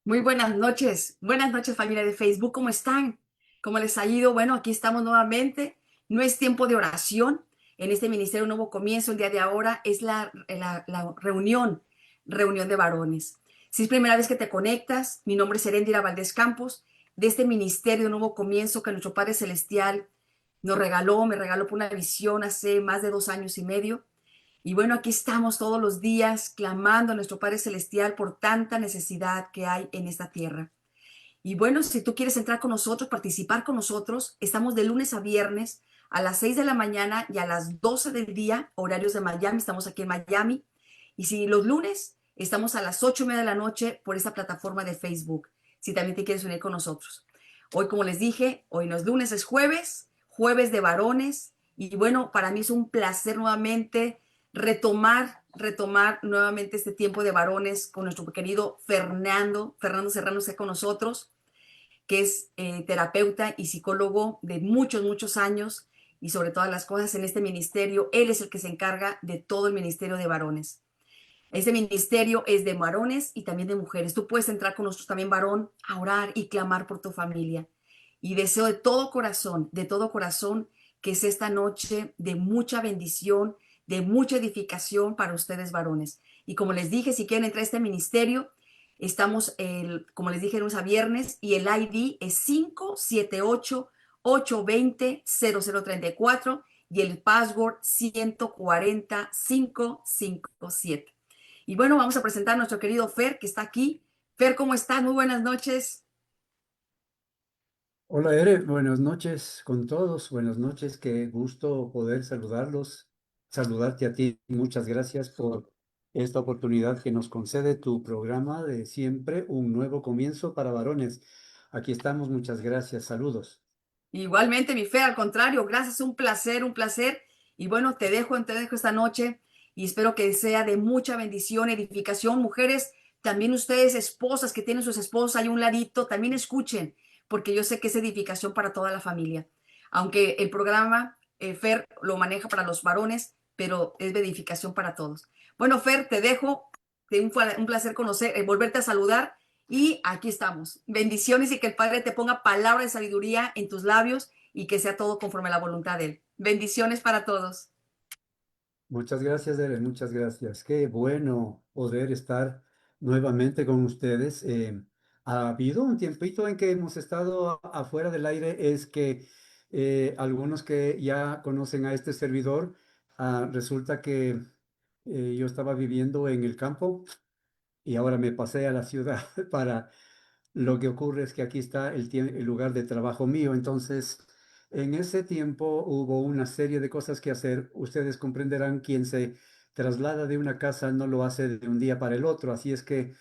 Muy buenas noches familia de Facebook, ¿cómo están? ¿Cómo les ha ido? Bueno, aquí estamos nuevamente, no es tiempo de oración, en este Ministerio Nuevo Comienzo, el día de ahora es la reunión de varones. Si es primera vez que te conectas, mi nombre es Heréndira Valdés Campos, de este Ministerio Nuevo Comienzo que nuestro Padre Celestial me regaló por una visión hace más de 2 años y medio. Y bueno, aquí estamos todos los días clamando a nuestro Padre Celestial por tanta necesidad que hay en esta tierra. Y bueno, si tú quieres entrar con nosotros, participar con nosotros, estamos de lunes a viernes a las 6 de la mañana y a las 12 del día, horarios de Miami, estamos aquí en Miami. Y si los lunes, estamos a las 8:30 de la noche por esta plataforma de Facebook, si también te quieres unir con nosotros. Hoy, como les dije, hoy no es lunes, es jueves, jueves de varones. Y bueno, para mí es un placer nuevamente retomar nuevamente este tiempo de varones con nuestro querido Fernando Serrano está con nosotros, que es terapeuta y psicólogo de muchos años y sobre todas las cosas en este ministerio. Él es el que se encarga de todo el ministerio de varones. Este ministerio es de varones y también de mujeres. Tú puedes entrar con nosotros también, varón, a orar y clamar por tu familia. Y deseo de todo corazón, que sea esta noche de mucha bendición, de mucha edificación para ustedes, varones. Y como les dije, si quieren entrar a este ministerio, estamos, como les dije, lunes a viernes y el ID es 578-820-0034 y el password 140557. Y bueno, vamos a presentar a nuestro querido Fer, que está aquí. Fer, ¿cómo estás? Muy buenas noches. Hola, Ere, buenas noches con todos, buenas noches, qué gusto poder saludarlos, saludarte a ti. Muchas gracias por esta oportunidad que nos concede tu programa de siempre, un nuevo comienzo para varones. Aquí estamos, muchas gracias, saludos. Igualmente, mi Fer, al contrario, gracias, un placer, un placer. Y bueno, te dejo esta noche y espero que sea de mucha bendición, edificación. Mujeres, también ustedes, esposas que tienen sus esposos ahí a un ladito, también escuchen, porque yo sé que es edificación para toda la familia. Aunque el programa, Fer, lo maneja para los varones, pero es de edificación para todos. Bueno, Fer, te dejo. Un placer conocer, volverte a saludar. Y aquí estamos. Bendiciones y que el Padre te ponga palabra de sabiduría en tus labios y que sea todo conforme a la voluntad de Él. Bendiciones para todos. Muchas gracias, Ere, muchas gracias. Qué bueno poder estar nuevamente con ustedes. Ha habido un tiempito en que hemos estado afuera del aire, es que algunos que ya conocen a este servidor, resulta que yo estaba viviendo en el campo y ahora me pasé a la ciudad para lo que ocurre es que aquí está el lugar de trabajo mío, entonces en ese tiempo hubo una serie de cosas que hacer. Ustedes comprenderán, quien se traslada de una casa no lo hace de un día para el otro, así es que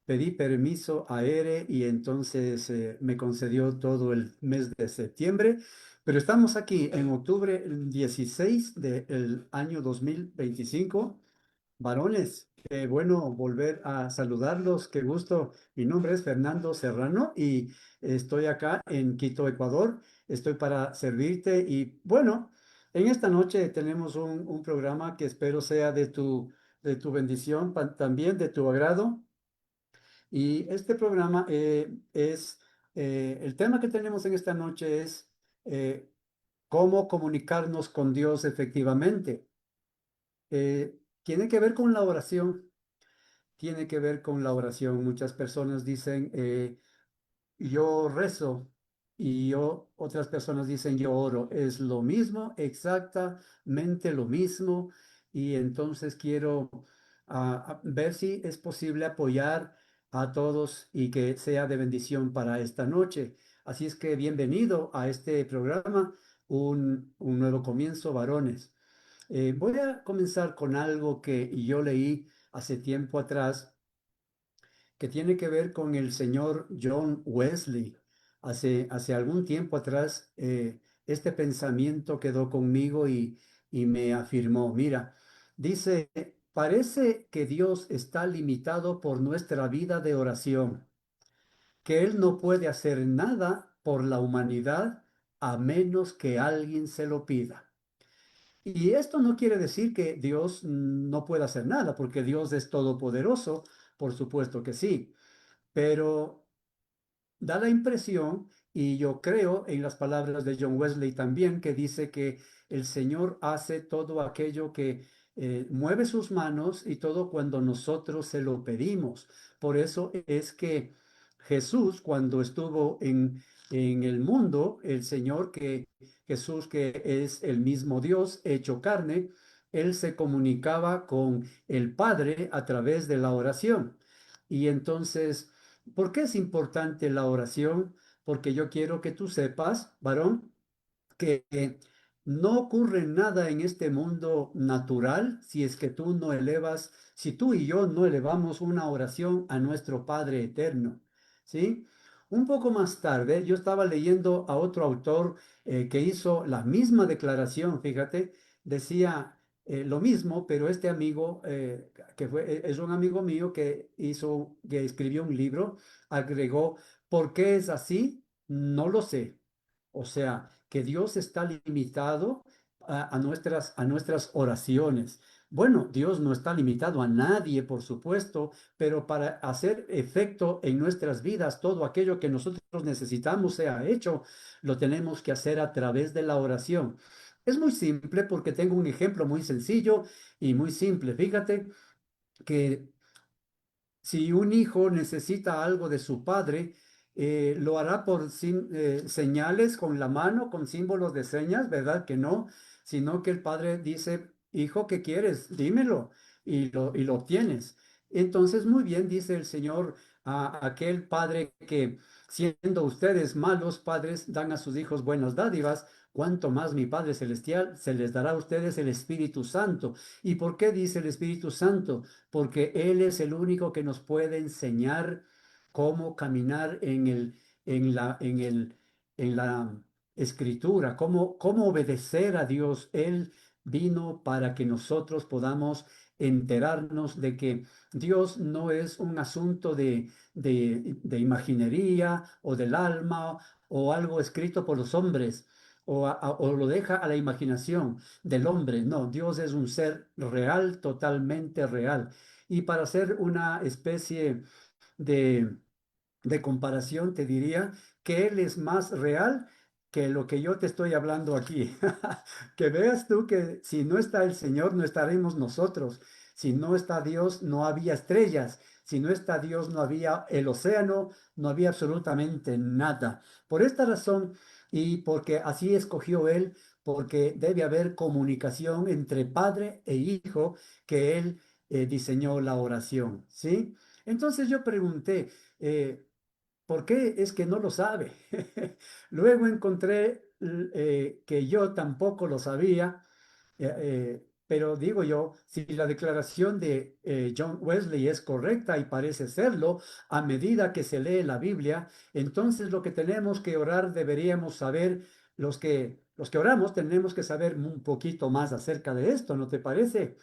pedí permiso a ERE y entonces me concedió todo el mes de septiembre, pero estamos aquí en octubre 16 del año 2025. Varones, qué bueno volver a saludarlos, qué gusto. Mi nombre es Fernando Serrano y estoy acá en Quito, Ecuador. Estoy para servirte y bueno, en esta noche tenemos un programa que espero sea de tu bendición, también de tu agrado. Y este programa el tema que tenemos en esta noche es eh, cómo comunicarnos con Dios efectivamente. Tiene que ver con la oración. Tiene que ver con la oración. Muchas personas dicen, yo rezo otras personas dicen, yo oro. Es lo mismo, exactamente lo mismo. Y entonces quiero ver si es posible apoyar a todos y que sea de bendición para esta noche. Así es que bienvenido a este programa, un nuevo comienzo, varones. Voy a comenzar con algo que yo leí hace tiempo atrás que tiene que ver con el señor John Wesley. Hace algún tiempo atrás, este pensamiento quedó conmigo y me afirmó, mira, dice, parece que Dios está limitado por nuestra vida de oración, que Él no puede hacer nada por la humanidad a menos que alguien se lo pida. Y esto no quiere decir que Dios no pueda hacer nada, porque Dios es todopoderoso, por supuesto que sí, pero da la impresión, y yo creo en las palabras de John Wesley también, que dice que el Señor hace todo aquello que mueve sus manos y todo cuando nosotros se lo pedimos. Por eso es que Jesús, cuando estuvo en el mundo, el Señor, que Jesús, que es el mismo Dios hecho carne, él se comunicaba con el Padre a través de la oración. Y entonces, ¿por qué es importante la oración? Porque yo quiero que tú sepas, varón, que no ocurre nada en este mundo natural si es que tú no elevas, si tú y yo no elevamos una oración a nuestro Padre eterno, ¿sí? Un poco más tarde, yo estaba leyendo a otro autor que hizo la misma declaración, fíjate, decía lo mismo, pero este amigo, es un amigo mío que escribió un libro, agregó, ¿por qué es así? No lo sé. O sea, que Dios está limitado a nuestras oraciones. Bueno, Dios no está limitado a nadie, por supuesto, pero para hacer efecto en nuestras vidas, todo aquello que nosotros necesitamos sea hecho, lo tenemos que hacer a través de la oración. Es muy simple porque tengo un ejemplo muy sencillo y muy simple. Fíjate que si un hijo necesita algo de su padre, lo hará por señales con la mano, con símbolos de señas, ¿verdad? Que no, sino que el padre dice, hijo, ¿qué quieres? Dímelo y lo obtienes. Entonces, muy bien, dice el Señor a aquel padre que siendo ustedes malos padres dan a sus hijos buenas dádivas, cuánto más mi Padre Celestial se les dará a ustedes el Espíritu Santo. ¿Y por qué dice el Espíritu Santo? Porque Él es el único que nos puede enseñar cómo caminar en la escritura, cómo obedecer a Dios. Él vino para que nosotros podamos enterarnos de que Dios no es un asunto de imaginería o del alma o algo escrito por los hombres. O lo deja a la imaginación del hombre. No, Dios es un ser real, totalmente real. Y para hacer una especie de, de comparación, te diría que Él es más real que lo que yo te estoy hablando aquí. Que veas tú que si no está el Señor, no estaremos nosotros. Si no está Dios, no había estrellas. Si no está Dios, no había el océano, no había absolutamente nada. Por esta razón, y porque así escogió Él, porque debe haber comunicación entre padre e hijo, que Él diseñó la oración, ¿sí? Entonces yo pregunté, ¿por qué es que no lo sabe? Luego encontré que yo tampoco lo sabía, pero digo yo, si la declaración de John Wesley es correcta y parece serlo, a medida que se lee la Biblia, entonces lo que tenemos que orar deberíamos saber, los que oramos tenemos que saber un poquito más acerca de esto, ¿no te parece?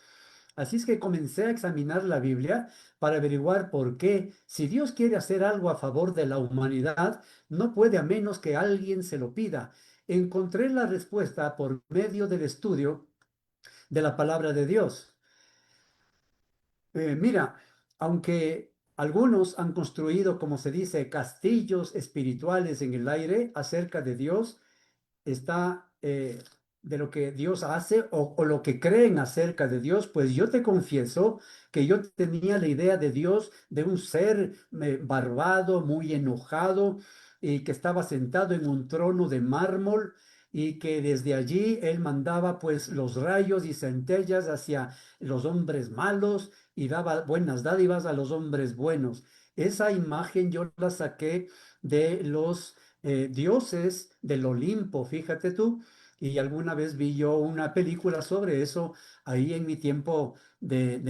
Así es que comencé a examinar la Biblia para averiguar por qué, si Dios quiere hacer algo a favor de la humanidad, no puede a menos que alguien se lo pida. Encontré la respuesta por medio del estudio de la palabra de Dios. Mira, aunque algunos han construido, como se dice, castillos espirituales en el aire acerca de Dios, está de lo que Dios hace o lo que creen acerca de Dios, pues yo te confieso que yo tenía la idea de Dios de un ser barbado, muy enojado y que estaba sentado en un trono de mármol y que desde allí él mandaba pues los rayos y centellas hacia los hombres malos y daba buenas dádivas a los hombres buenos. Esa imagen yo la saqué de los dioses del Olimpo, fíjate tú, y alguna vez vi yo una película sobre eso ahí en mi tiempo de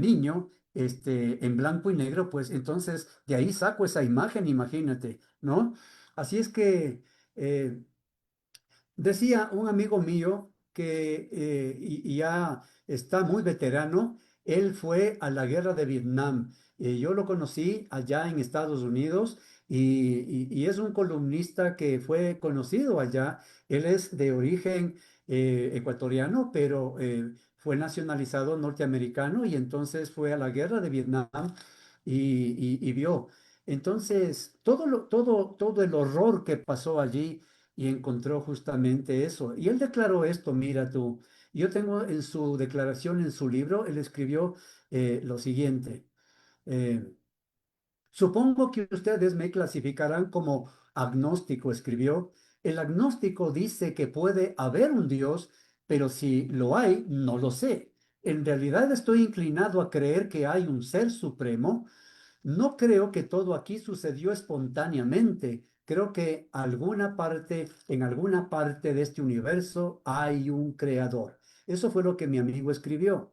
niño, en blanco y negro, pues entonces de ahí saco esa imagen, imagínate, ¿no? Así es que decía un amigo mío que y ya está muy veterano, él fue a la guerra de Vietnam. Yo lo conocí allá en Estados Unidos y es un columnista que fue conocido allá. Él es de origen ecuatoriano, pero fue nacionalizado norteamericano y entonces fue a la guerra de Vietnam y vio. Entonces, todo el horror que pasó allí y encontró justamente eso. Y él declaró esto, mira tú, yo tengo en su declaración, en su libro, él escribió lo siguiente. eh, Supongo que ustedes me clasificarán como agnóstico, escribió. El agnóstico dice que puede haber un Dios, pero si lo hay, no lo sé. En realidad estoy inclinado a creer que hay un ser supremo. No creo que todo aquí sucedió espontáneamente. Creo que en alguna parte de este universo hay un creador. Eso fue lo que mi amigo escribió.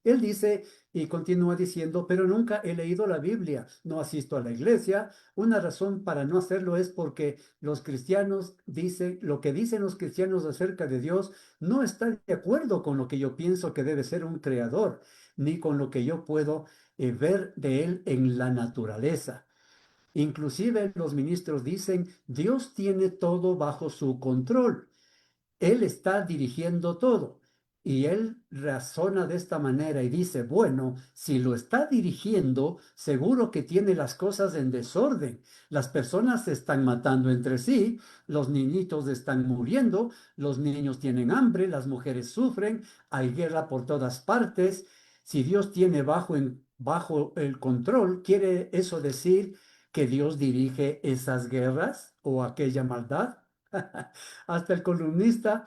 Él dice y continúa diciendo, pero nunca he leído la Biblia, no asisto a la iglesia. Una razón para no hacerlo es porque los cristianos dicen, lo que dicen los cristianos acerca de Dios no está de acuerdo con lo que yo pienso que debe ser un creador, ni con lo que yo puedo ver de él en la naturaleza. Inclusive los ministros dicen, Dios tiene todo bajo su control. Él está dirigiendo todo. Y él razona de esta manera y dice, bueno, si lo está dirigiendo, seguro que tiene las cosas en desorden. Las personas se están matando entre sí, los niñitos están muriendo, los niños tienen hambre, las mujeres sufren, hay guerra por todas partes. Si Dios tiene bajo el control, ¿quiere eso decir que Dios dirige esas guerras o aquella maldad? Hasta el columnista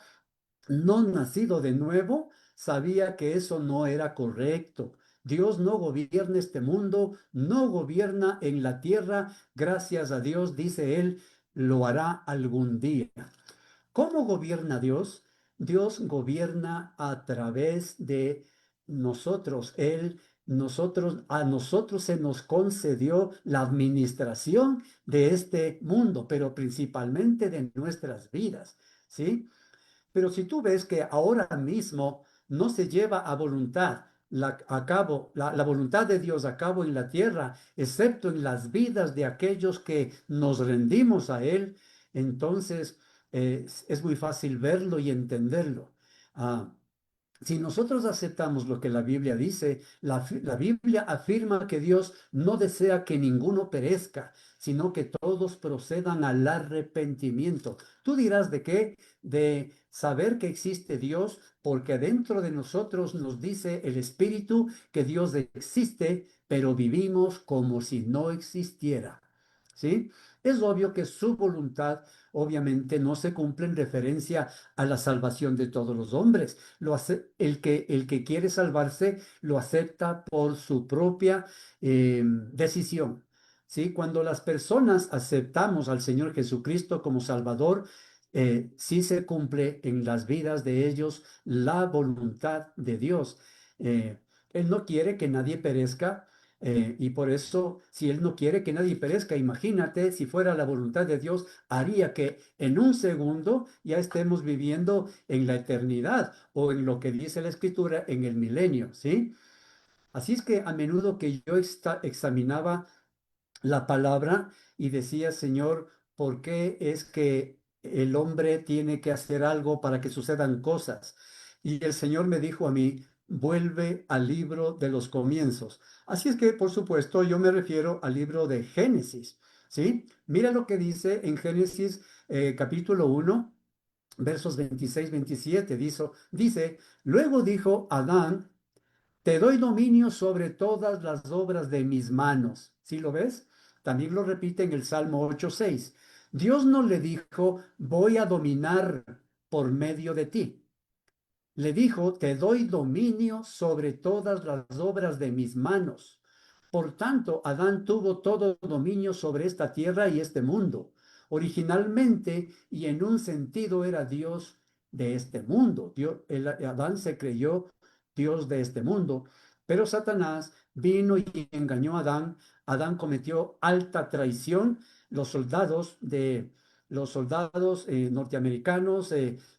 no nacido de nuevo sabía que eso no era correcto. Dios no gobierna este mundo, no gobierna en la tierra. Gracias a Dios, dice él, lo hará algún día. ¿Cómo gobierna Dios? Dios gobierna a través de nosotros. A nosotros se nos concedió la administración de este mundo, pero principalmente de nuestras vidas, ¿sí? Pero si tú ves que ahora mismo no se lleva a voluntad la voluntad de Dios a cabo en la tierra, excepto en las vidas de aquellos que nos rendimos a Él, entonces es muy fácil verlo y entenderlo. Ah, si nosotros aceptamos lo que la Biblia dice, la Biblia afirma que Dios no desea que ninguno perezca, sino que todos procedan al arrepentimiento. Tú dirás de qué? De saber que existe Dios, porque dentro de nosotros nos dice el Espíritu que Dios existe, pero vivimos como si no existiera. ¿Sí? Es obvio que su voluntad obviamente no se cumple en referencia a la salvación de todos los hombres. El que quiere salvarse lo acepta por su propia decisión. ¿Sí? Cuando las personas aceptamos al Señor Jesucristo como Salvador, sí se cumple en las vidas de ellos la voluntad de Dios. Eh, Él no quiere que nadie perezca. Y por eso, si Él no quiere que nadie perezca, imagínate si fuera la voluntad de Dios, haría que en un segundo ya estemos viviendo en la eternidad o en lo que dice la Escritura en el milenio, ¿sí? Así es que a menudo que yo examinaba la palabra y decía, Señor, ¿por qué es que el hombre tiene que hacer algo para que sucedan cosas? Y el Señor me dijo a mí, vuelve al libro de los comienzos. Así es que, por supuesto, yo me refiero al libro de Génesis, ¿sí? Mira lo que dice en Génesis capítulo 1, versos 26-27. Dice, luego dijo Adán, te doy dominio sobre todas las obras de mis manos. ¿Sí lo ves? También lo repite en el Salmo 8:6. Dios no le dijo, voy a dominar por medio de ti. Le dijo, te doy dominio sobre todas las obras de mis manos. Por tanto, Adán tuvo todo dominio sobre esta tierra y este mundo. Originalmente y en un sentido era Dios de este mundo. Adán se creyó Dios de este mundo, pero Satanás vino y engañó a Adán. Adán cometió alta traición. Los soldados norteamericanos,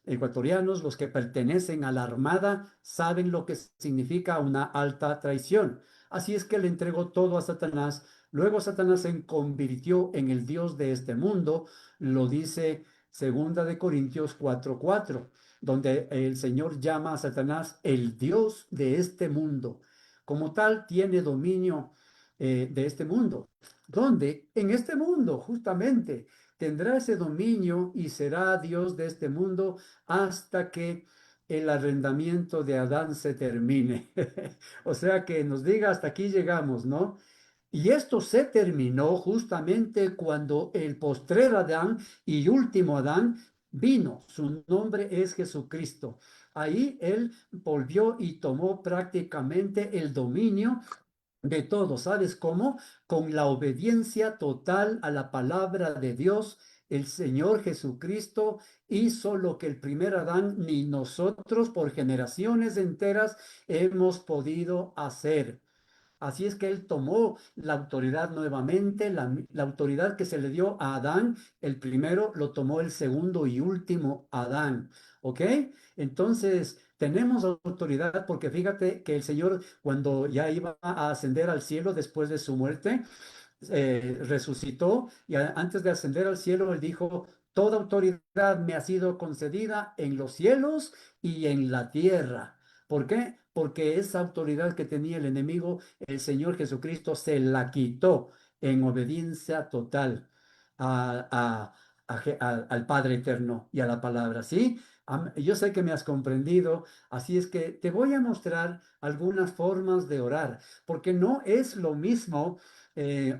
ecuatorianos, los que pertenecen a la armada, saben lo que significa una alta traición. Así es que le entregó todo a Satanás. Luego Satanás se convirtió en el Dios de este mundo, lo dice Segunda de Corintios 4:4, donde el Señor llama a Satanás el Dios de este mundo. Como tal, tiene dominio de este mundo, donde en este mundo justamente tendrá ese dominio y será Dios de este mundo hasta que el arrendamiento de Adán se termine. O sea que nos diga hasta aquí llegamos, ¿no? Y esto se terminó justamente cuando el postrer Adán y último Adán vino. Su nombre es Jesucristo. Ahí él volvió y tomó prácticamente el dominio de todo. ¿Sabes cómo? Con la obediencia total a la palabra de Dios. El Señor Jesucristo hizo lo que el primer Adán ni nosotros por generaciones enteras hemos podido hacer. Así es que él tomó la autoridad nuevamente, la autoridad que se le dio a Adán, el primero lo tomó el segundo y último Adán, ¿ok? Entonces, tenemos autoridad porque fíjate que el Señor cuando ya iba a ascender al cielo después de su muerte, resucitó y antes de ascender al cielo, él dijo, toda autoridad me ha sido concedida en los cielos y en la tierra. ¿Por qué? Porque esa autoridad que tenía el enemigo, el Señor Jesucristo se la quitó en obediencia total al Padre Eterno y a la palabra. ¿Sí? Yo sé que me has comprendido, así es que te voy a mostrar algunas formas de orar, porque no es lo mismo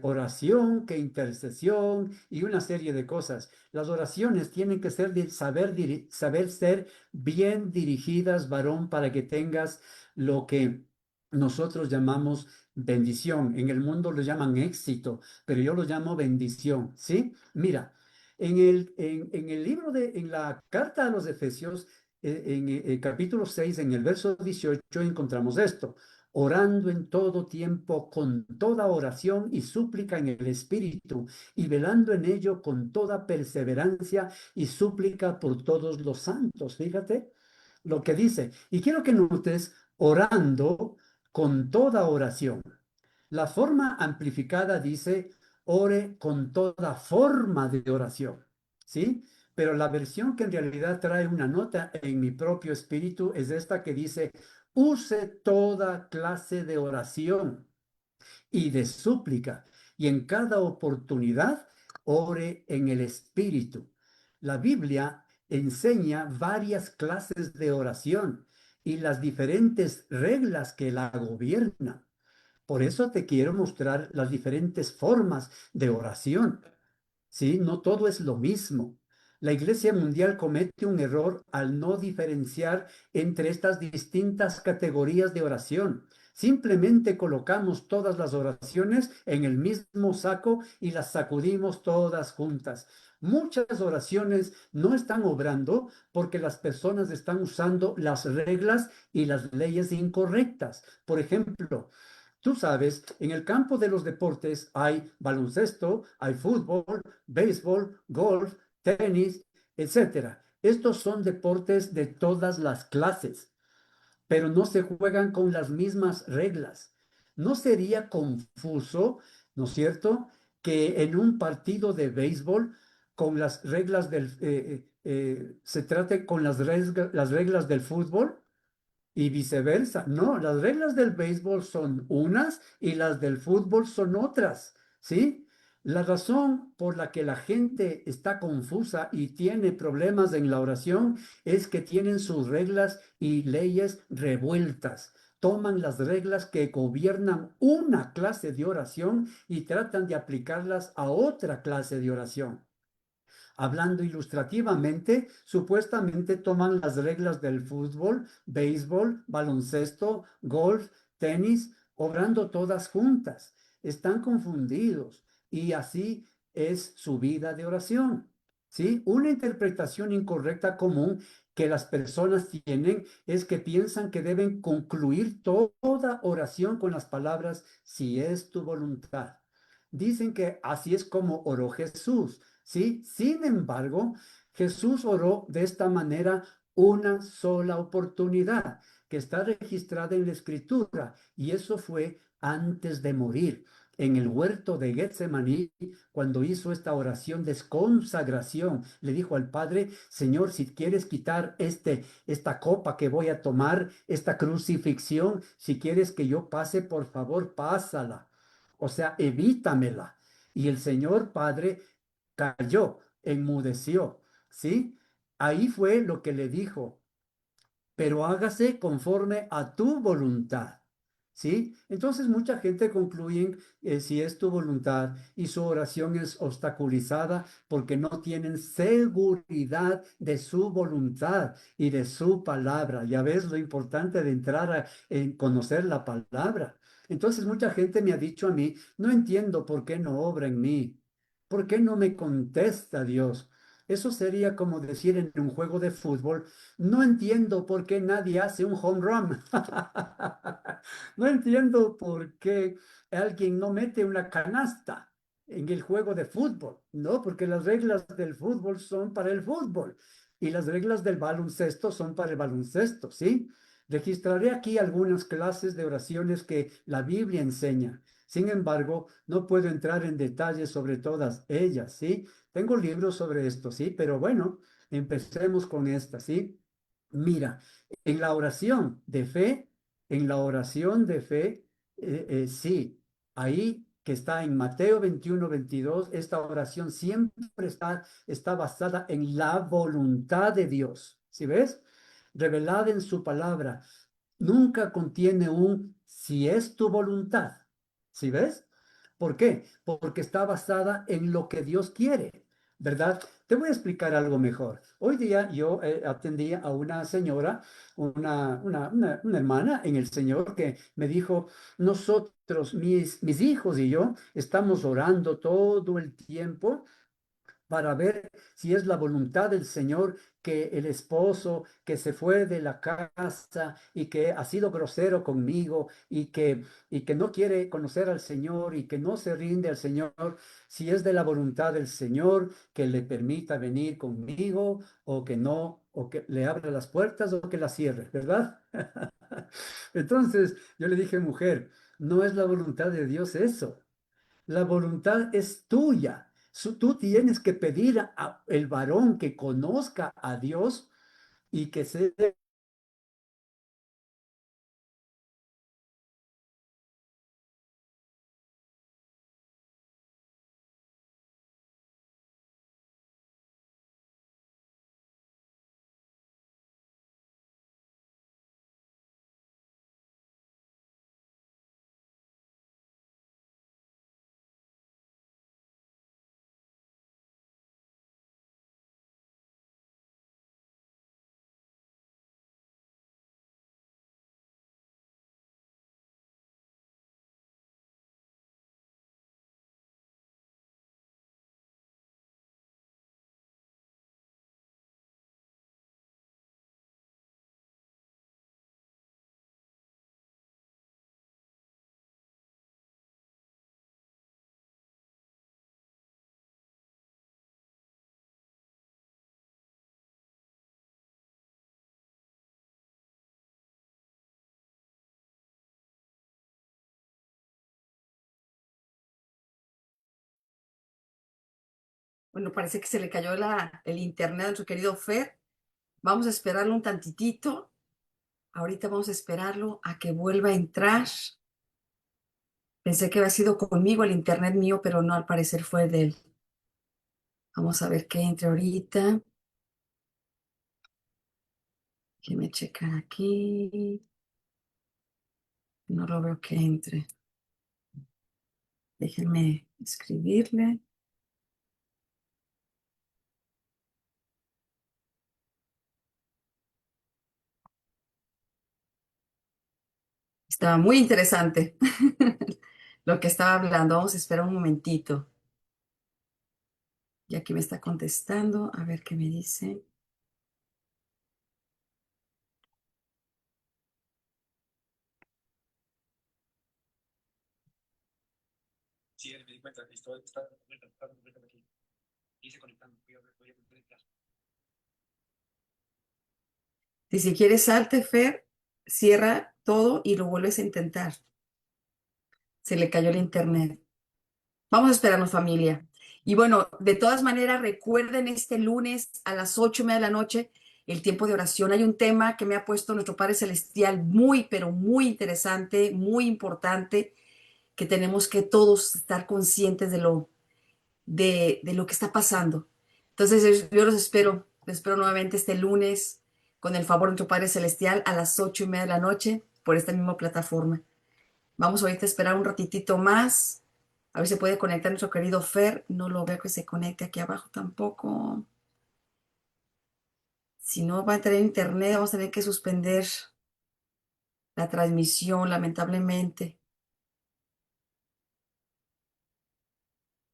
oración que intercesión y una serie de cosas. Las oraciones tienen que ser saber ser bien dirigidas, varón, para que tengas lo que nosotros llamamos bendición. En el mundo lo llaman éxito, pero yo lo llamo bendición, ¿sí? Mira, en el libro en la carta a los Efesios, en el capítulo 6 en el verso 18 encontramos esto: orando en todo tiempo con toda oración y súplica en el Espíritu, y velando en ello con toda perseverancia y súplica por todos los santos. Fíjate lo que dice. Y quiero que notes orando con toda oración. La forma amplificada dice, ore con toda forma de oración, ¿sí? Pero la versión que en realidad trae una nota en mi propio espíritu es esta que dice, use toda clase de oración y de súplica, y en cada oportunidad ore en el espíritu. La Biblia enseña varias clases de oración y las diferentes reglas que la gobiernan. Por eso te quiero mostrar las diferentes formas de oración. Sí, no todo es lo mismo. La Iglesia Mundial comete un error al no diferenciar entre estas distintas categorías de oración. Simplemente colocamos todas las oraciones en el mismo saco y las sacudimos todas juntas. Muchas oraciones no están obrando porque las personas están usando las reglas y las leyes incorrectas. Por ejemplo, tú sabes, en el campo de los deportes hay baloncesto, hay fútbol, béisbol, golf, tenis, etcétera. Estos son deportes de todas las clases, pero no se juegan con las mismas reglas. ¿No sería confuso, no es cierto, que en un partido de béisbol con las reglas se trate con las reglas del fútbol? Y viceversa. No, las reglas del béisbol son unas y las del fútbol son otras, ¿sí? La razón por la que la gente está confusa y tiene problemas en la oración es que tienen sus reglas y leyes revueltas. Toman las reglas que gobiernan una clase de oración y tratan de aplicarlas a otra clase de oración. Hablando ilustrativamente, supuestamente toman las reglas del fútbol, béisbol, baloncesto, golf, tenis, obrando todas juntas. Están confundidos y así es su vida de oración. ¿Sí? Una interpretación incorrecta común que las personas tienen es que piensan que deben concluir toda oración con las palabras, si es tu voluntad. Dicen que así es como oró Jesús. ¿Sí? Sin embargo, Jesús oró de esta manera una sola oportunidad que está registrada en la Escritura, y eso fue antes de morir. En el huerto de Getsemaní, cuando hizo esta oración de consagración, le dijo al Padre, Señor, si quieres quitar esta copa que voy a tomar, esta crucifixión, si quieres que yo pase, por favor, pásala. o sea, evítamela. Y el Señor Padre cayó, enmudeció, ¿sí? Ahí fue lo que le dijo, pero hágase conforme a tu voluntad. ¿Sí? Entonces mucha gente concluye si es tu voluntad y su oración es obstaculizada porque no tienen seguridad de su voluntad y de su palabra. Ya ves lo importante de entrar en conocer la palabra. Entonces mucha gente me ha dicho a mí, no entiendo por qué no obra en mí, por qué no me contesta Dios. Eso sería como decir en un juego de fútbol, no entiendo por qué nadie hace un home run. No entiendo por qué alguien no mete una canasta en el juego de fútbol. No, porque las reglas del fútbol son para el fútbol y las reglas del baloncesto son para el baloncesto, ¿sí? Registraré aquí algunas clases de oraciones que la Biblia enseña. Sin embargo, no puedo entrar en detalles sobre todas ellas, ¿sí? Tengo libros sobre esto, ¿sí? Pero bueno, empecemos con esta, ¿sí? Mira, en la oración de fe, en la oración de fe, sí, ahí que está en Mateo 21-22, esta oración siempre está basada en la voluntad de Dios, ¿sí ves? Revelada en su palabra. Nunca contiene un si es tu voluntad, ¿sí ves? ¿Por qué? Porque está basada en lo que Dios quiere, ¿verdad? Te voy a explicar algo mejor. Hoy día yo atendí a una señora, una hermana en el Señor que me dijo, nosotros, mis hijos y yo, estamos orando todo el tiempo para ver si es la voluntad del Señor que el esposo que se fue de la casa y que ha sido grosero conmigo y que no quiere conocer al Señor y que no se rinde al Señor, si es de la voluntad del Señor que le permita venir conmigo o que no, o que le abra las puertas o que las cierre, ¿verdad? Entonces yo le dije, mujer, no es la voluntad de Dios eso. La voluntad es tuya. Tú tienes que pedir a el varón que conozca a Dios y que se Bueno, parece que se le cayó el internet a nuestro querido Fer. Vamos a esperarlo un tantitito. Ahorita vamos a esperarlo a que vuelva a entrar. Pensé que había sido conmigo el internet mío, pero no, al parecer fue de él. Vamos a ver que entre ahorita. Que me checan aquí. No lo veo que entre. Déjenme escribirle. Estaba muy interesante lo que estaba hablando. Vamos a esperar un momentito. Y aquí me está contestando. A ver qué me dice. Y si quieres salte, Fer, cierra todo y lo vuelves a intentar. Se le cayó el internet. Vamos a esperarnos, familia. Y bueno, de todas maneras, recuerden este lunes a las 8:30 de la noche el tiempo de oración. Hay un tema que me ha puesto nuestro Padre Celestial muy, pero muy interesante, muy importante. que tenemos que todos estar conscientes de lo que está pasando. Entonces yo los espero nuevamente este lunes con el favor de nuestro Padre Celestial a las 8:30 de la noche por esta misma plataforma. Vamos ahorita a esperar un ratitito más. A ver si puede conectar nuestro querido Fer. No lo veo que se conecte aquí abajo tampoco. Si no va a tener internet, vamos a tener que suspender la transmisión, lamentablemente,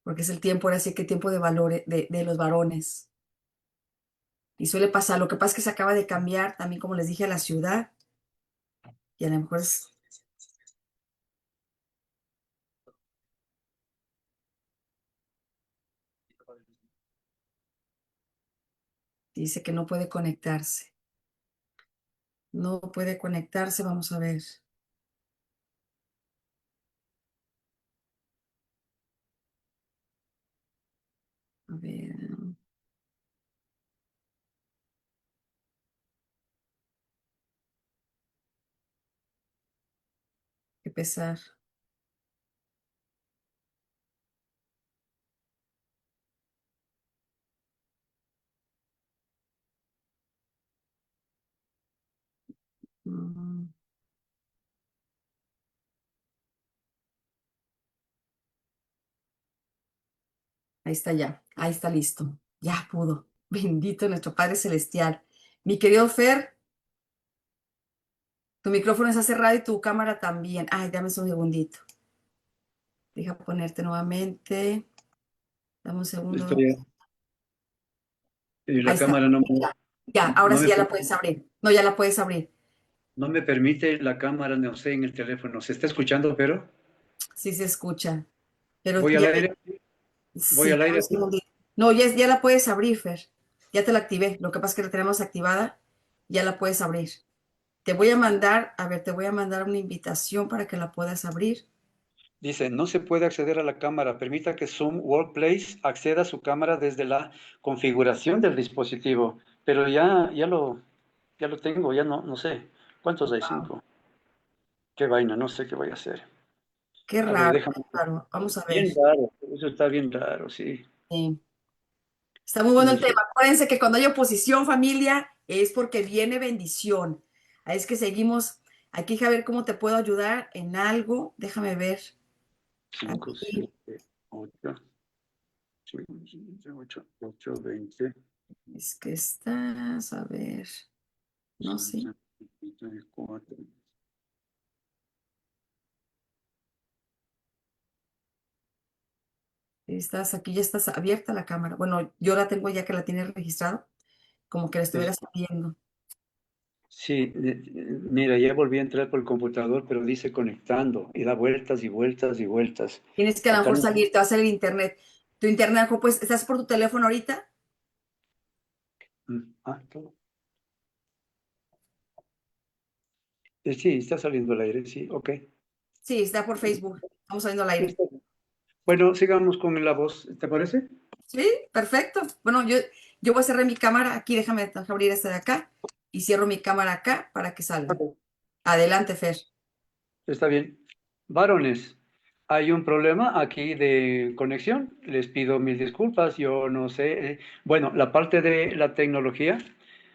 porque es el tiempo, ahora sí que tiempo de valores de los varones. Y suele pasar, lo que pasa es que se acaba de cambiar también, como les dije, a la ciudad, y a lo mejor dice que no puede conectarse. No puede conectarse, vamos a ver. A ver, qué pesar. Mm, ahí está ya, ahí está listo. Ya pudo. Bendito nuestro Padre Celestial. Mi querido Fer, tu micrófono está cerrado y tu cámara también. Ay, dame un segundito. Deja ponerte nuevamente. Dame un segundo. Estoy, Ahí la está. cámara Ya, ya, ahora no sí me, ya la puedes abrir. No, ya la puedes abrir. no me permite la cámara, no sé, en el teléfono. ¿Se está escuchando, pero? Sí se escucha. Pero Voy al ya, aire, voy sí, al dame un aire. segundito. No, ya la puedes abrir, Fer. Ya te la activé. Lo que pasa es que la tenemos activada. Ya la puedes abrir. Te voy a mandar, a ver, te voy a mandar una invitación para que la puedas abrir. Dice, no se puede acceder a la cámara. Permita que Zoom Workplace acceda a su cámara desde la configuración del dispositivo. Pero ya lo tengo, ya no sé. ¿Cuántos hay? Wow, 5. Qué vaina, no sé qué voy a hacer. qué A ver, raro, déjame. qué raro. Vamos a ver. Bien raro, eso está bien raro, sí. Sí. Está muy bueno el tema. Acuérdense que cuando hay oposición, familia, es porque viene bendición. Ahí es que seguimos. Aquí, a ver cómo te puedo ayudar en algo. Déjame ver. 5, Aquí 7, 8, 8, 8, 20. es que estás, a ver, no sé. 4. Estás aquí, ya estás abierta la cámara. Bueno, yo la tengo ya que la tienes registrado, como que la estuvieras viendo. Sí, mira, ya volví a entrar por el computador, pero dice conectando y da vueltas y vueltas y vueltas. Tienes que a lo Acá mejor no. salir, te va a salir internet. Tu internet, a lo mejor, pues, ¿estás por tu teléfono ahorita? Todo. Sí, está saliendo al aire, sí, ok. Sí, está por Facebook. Estamos saliendo al Sí, aire. está bien. Bueno, sigamos con la voz, ¿te parece? Sí, perfecto. Bueno, yo voy a cerrar mi cámara aquí, déjame abrir esta de acá y cierro mi cámara acá para que salga. Ok. Adelante, Fer. Está bien. Varones, hay un problema aquí de conexión. Les pido mil disculpas. Yo no sé. Bueno, la parte de la tecnología,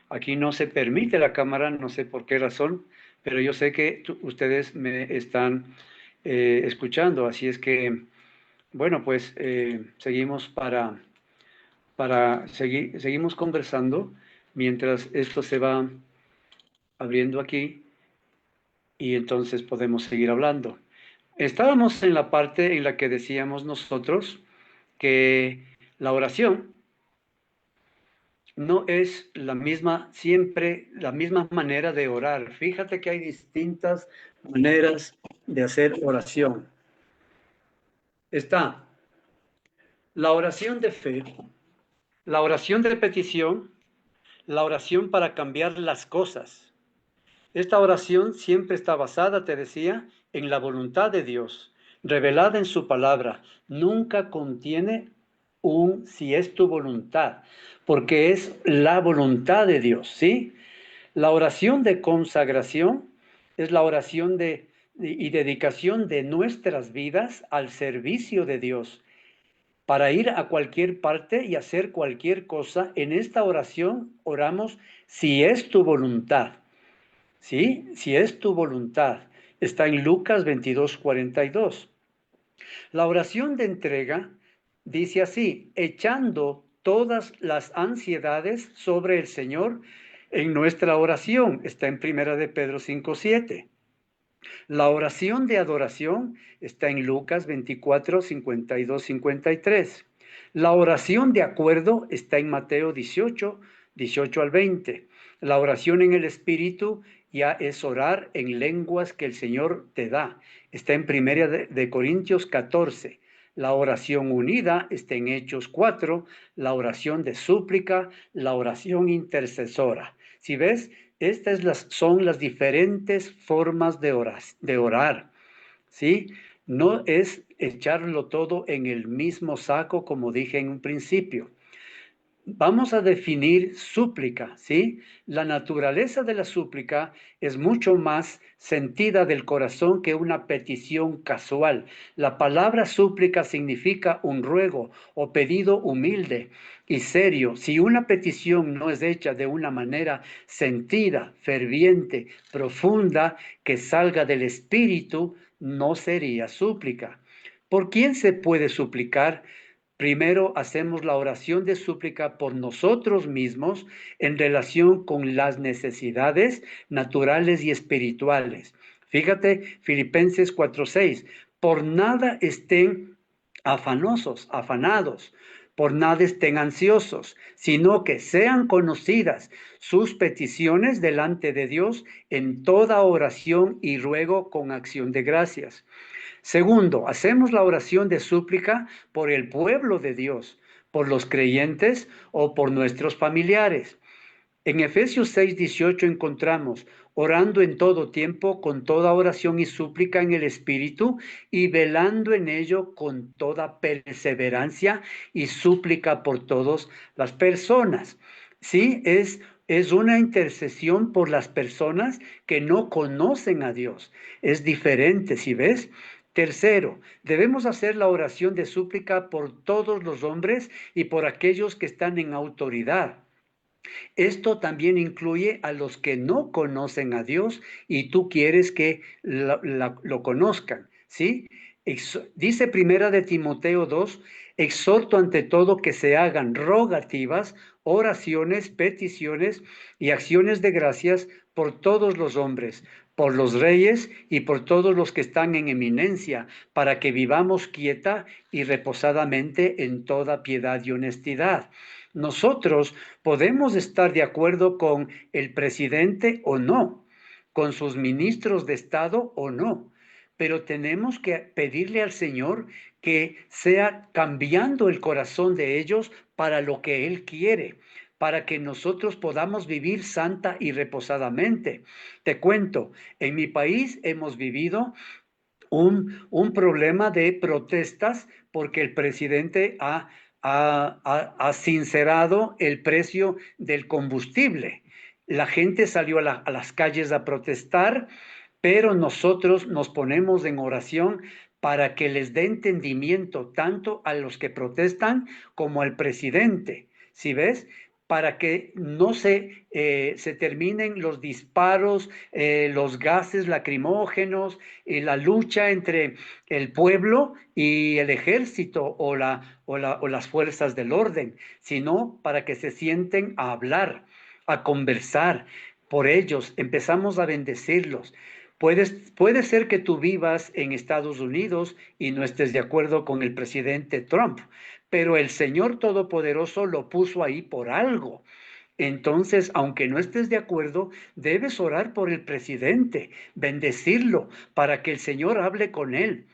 aquí no se permite la cámara, no sé por qué razón, pero yo sé que ustedes me están escuchando. Así es que, bueno, pues seguimos seguimos conversando mientras esto se va abriendo aquí y entonces podemos seguir hablando. Estábamos en la parte en la que decíamos nosotros que la oración no es la misma, siempre la misma manera de orar. Fíjate que hay distintas maneras de hacer oración. Está la oración de fe, la oración de petición, la oración para cambiar las cosas. Esta oración siempre está basada, te decía, en la voluntad de Dios, revelada en su palabra. Nunca contiene un si es tu voluntad, porque es la voluntad de Dios, ¿sí? La oración de consagración es la oración de y dedicación de nuestras vidas al servicio de Dios, para ir a cualquier parte y hacer cualquier cosa. En esta oración oramos si es tu voluntad, ¿sí? Si es tu voluntad. Está en Lucas 22:42. La oración de entrega dice así: echando todas las ansiedades sobre el Señor en nuestra oración. Está en Primera de Pedro 5:7. La oración de adoración está en Lucas 24:52-53. La oración de acuerdo está en Mateo 18:18-20. La oración en el Espíritu ya es orar en lenguas que el Señor te da. Está en Primera de Corintios 14. La oración unida está en Hechos 4. La oración de súplica, la oración intercesora. Si ves, son las diferentes formas de orar, ¿sí? No es echarlo todo en el mismo saco, como dije en un principio. Vamos a definir súplica, ¿sí? La naturaleza de la súplica es mucho más sentida del corazón que una petición casual. La palabra súplica significa un ruego o pedido humilde y serio. Si una petición no es hecha de una manera sentida, ferviente, profunda, que salga del espíritu, no sería súplica. ¿Por quién se puede suplicar? Primero hacemos la oración de súplica por nosotros mismos en relación con las necesidades naturales y espirituales. Fíjate, Filipenses 4:6, por nada estén afanados, por nada estén ansiosos, sino que sean conocidas sus peticiones delante de Dios en toda oración y ruego con acción de gracias. Segundo, hacemos la oración de súplica por el pueblo de Dios, por los creyentes o por nuestros familiares. En Efesios 6:18 encontramos: orando en todo tiempo con toda oración y súplica en el Espíritu y velando en ello con toda perseverancia y súplica por todas las personas. Sí, es una intercesión por las personas que no conocen a Dios. Es diferente, ¿sí ves? Tercero, debemos hacer la oración de súplica por todos los hombres y por aquellos que están en autoridad. Esto también incluye a los que no conocen a Dios y tú quieres que lo conozcan, ¿sí? Dice Primera de Timoteo 2, exhorto ante todo que se hagan rogativas, oraciones, peticiones y acciones de gracias por todos los hombres, por los reyes y por todos los que están en eminencia, para que vivamos quieta y reposadamente en toda piedad y honestidad. Nosotros podemos estar de acuerdo con el presidente o no, con sus ministros de Estado o no, pero tenemos que pedirle al Señor que sea cambiando el corazón de ellos para lo que Él quiere, para que nosotros podamos vivir santa y reposadamente. Te cuento, en mi país hemos vivido un problema de protestas porque el presidente ha sincerado el precio del combustible. La gente salió a las calles a protestar, pero nosotros nos ponemos en oración para que les dé entendimiento tanto a los que protestan como al presidente. ¿Sí ves? Para que no se terminen los disparos, los gases lacrimógenos y la lucha entre el pueblo y el ejército o las fuerzas del orden, sino para que se sienten a hablar, a conversar por ellos. Empezamos a bendecirlos. Puede ser que tú vivas en Estados Unidos y no estés de acuerdo con el presidente Trump, pero el Señor Todopoderoso lo puso ahí por algo. Entonces, aunque no estés de acuerdo, debes orar por el presidente, bendecirlo para que el Señor hable con él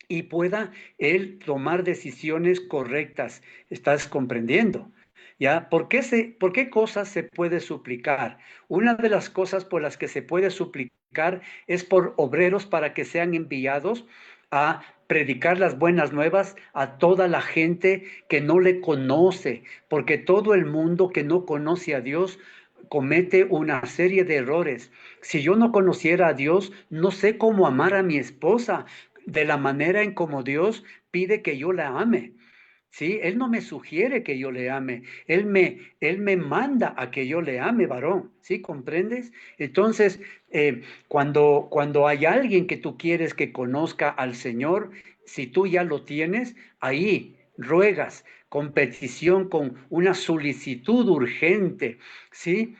y pueda él tomar decisiones correctas. ¿Estás comprendiendo? ¿Ya? ¿Por qué cosas se puede suplicar? Una de las cosas por las que se puede suplicar es por obreros para que sean enviados a predicar las buenas nuevas a toda la gente que no le conoce, porque todo el mundo que no conoce a Dios comete una serie de errores. Si yo no conociera a Dios, no sé cómo amar a mi esposa de la manera en como Dios pide que yo la ame. ¿Sí? Él no me sugiere que yo le ame, él me manda a que yo le ame, varón, ¿sí? ¿Comprendes? Entonces, cuando hay alguien que tú quieres que conozca al Señor, si tú ya lo tienes, ahí ruegas con petición, con una solicitud urgente, ¿sí?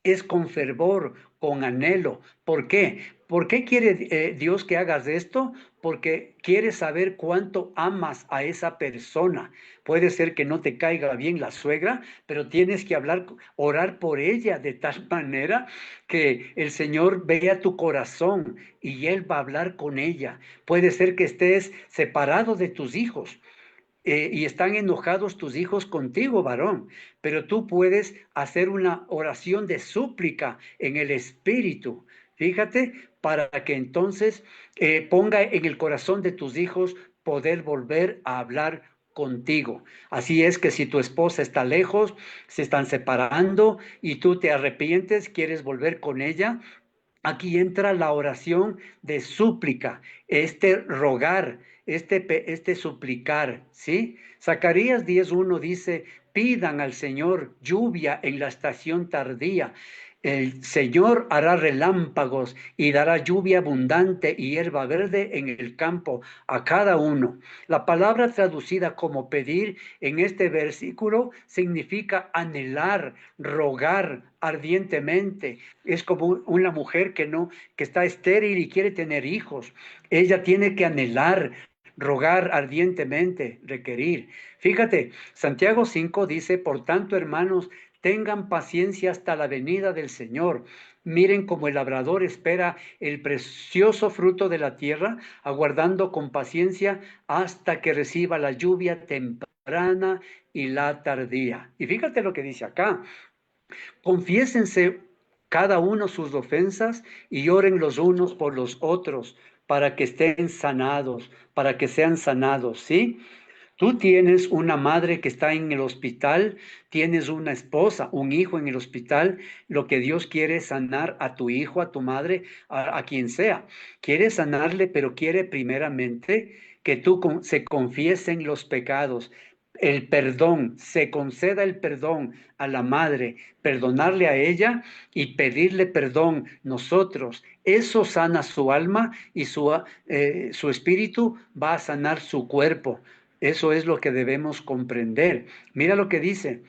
Es con fervor, con anhelo. ¿Por qué? ¿Por qué quiere Dios que hagas esto? Porque quiere saber cuánto amas a esa persona. Puede ser que no te caiga bien la suegra, pero tienes que hablar, orar por ella de tal manera que el Señor vea tu corazón y Él va a hablar con ella. Puede ser que estés separado de tus hijos. Y están enojados tus hijos contigo, varón, pero tú puedes hacer una oración de súplica en el Espíritu, fíjate, para que entonces ponga en el corazón de tus hijos poder volver a hablar contigo. Así es que si tu esposa está lejos, se están separando y tú te arrepientes, quieres volver con ella, aquí entra la oración de súplica, este rogar, este suplicar, ¿sí? Zacarías 10:1 dice, pidan al Señor lluvia en la estación tardía. El Señor hará relámpagos y dará lluvia abundante y hierba verde en el campo a cada uno. La palabra traducida como pedir en este versículo significa anhelar, rogar ardientemente. Es como una mujer que está estéril y quiere tener hijos. Ella tiene que anhelar, rogar ardientemente, requerir. Fíjate, Santiago 5 dice, por tanto, hermanos, tengan paciencia hasta la venida del Señor. Miren cómo el labrador espera el precioso fruto de la tierra, aguardando con paciencia hasta que reciba la lluvia temprana y la tardía. Y fíjate lo que dice acá. Confiésense cada uno sus ofensas y oren los unos por los otros para que estén sanados, para que sean sanados, ¿sí? Tú tienes una madre que está en el hospital, tienes una esposa, un hijo en el hospital. Lo que Dios quiere es sanar a tu hijo, a tu madre, a quien sea. Quiere sanarle, pero quiere primeramente que se confiesen los pecados, el perdón, se conceda el perdón a la madre, perdonarle a ella y pedirle perdón nosotros. Eso sana su alma y su espíritu va a sanar su cuerpo. Eso es lo que debemos comprender. Mira lo que dice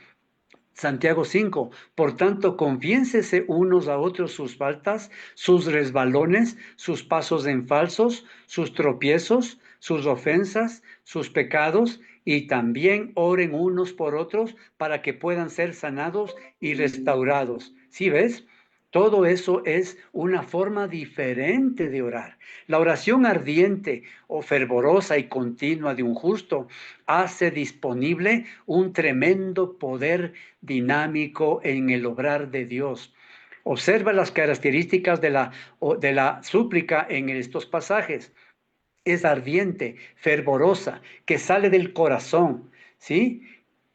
Santiago 5. Por tanto, confiénsese unos a otros sus faltas, sus resbalones, sus pasos en falsos, sus tropiezos, sus ofensas, sus pecados, y también oren unos por otros para que puedan ser sanados y restaurados. ¿Sí ves? Todo eso es una forma diferente de orar. La oración ardiente o fervorosa y continua de un justo hace disponible un tremendo poder dinámico en el obrar de Dios. Observa las características de la súplica en estos pasajes. Es ardiente, fervorosa, que sale del corazón, ¿sí?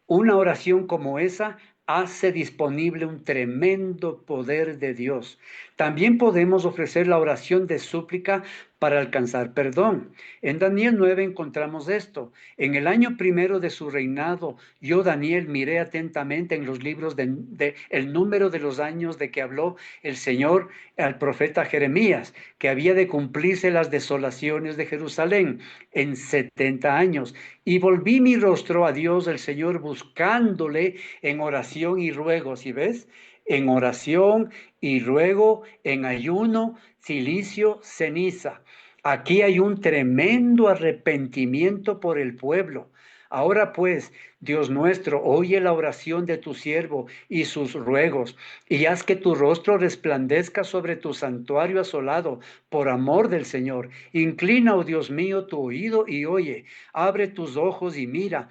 Una oración como esa hace disponible un tremendo poder de Dios. También podemos ofrecer la oración de súplica para alcanzar perdón. En Daniel 9 encontramos esto. En el año primero de su reinado, yo, Daniel, miré atentamente en los libros el número de los años de que habló el Señor al profeta Jeremías, que había de cumplirse las desolaciones de Jerusalén en 70 años. Y volví mi rostro a Dios, el Señor, buscándole en oración y ruego. ¿Sí ves? En oración y ruego, en ayuno, cilicio, ceniza. Aquí hay un tremendo arrepentimiento por el pueblo. Ahora pues, Dios nuestro, oye la oración de tu siervo y sus ruegos, y haz que tu rostro resplandezca sobre tu santuario asolado, por amor del Señor. Inclina, oh Dios mío, tu oído y oye. Abre tus ojos y mira